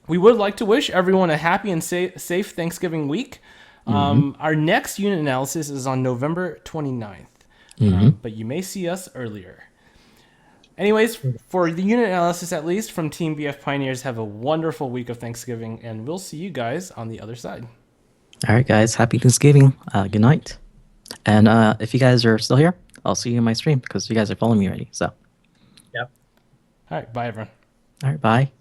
[SPEAKER 3] We would like to wish everyone a happy and safe Thanksgiving week. Our next unit analysis is on November 29th, but you may see us earlier. Anyways, for the unit analysis at least from Team BF Pioneers, have a wonderful week of Thanksgiving, and we'll see you guys on the other side.
[SPEAKER 1] All right, guys. Happy Thanksgiving. Good night. And if you guys are still here, I'll see you in my stream because you guys are following me already. So,
[SPEAKER 2] Yep.
[SPEAKER 3] All right, bye everyone.
[SPEAKER 1] all right, bye.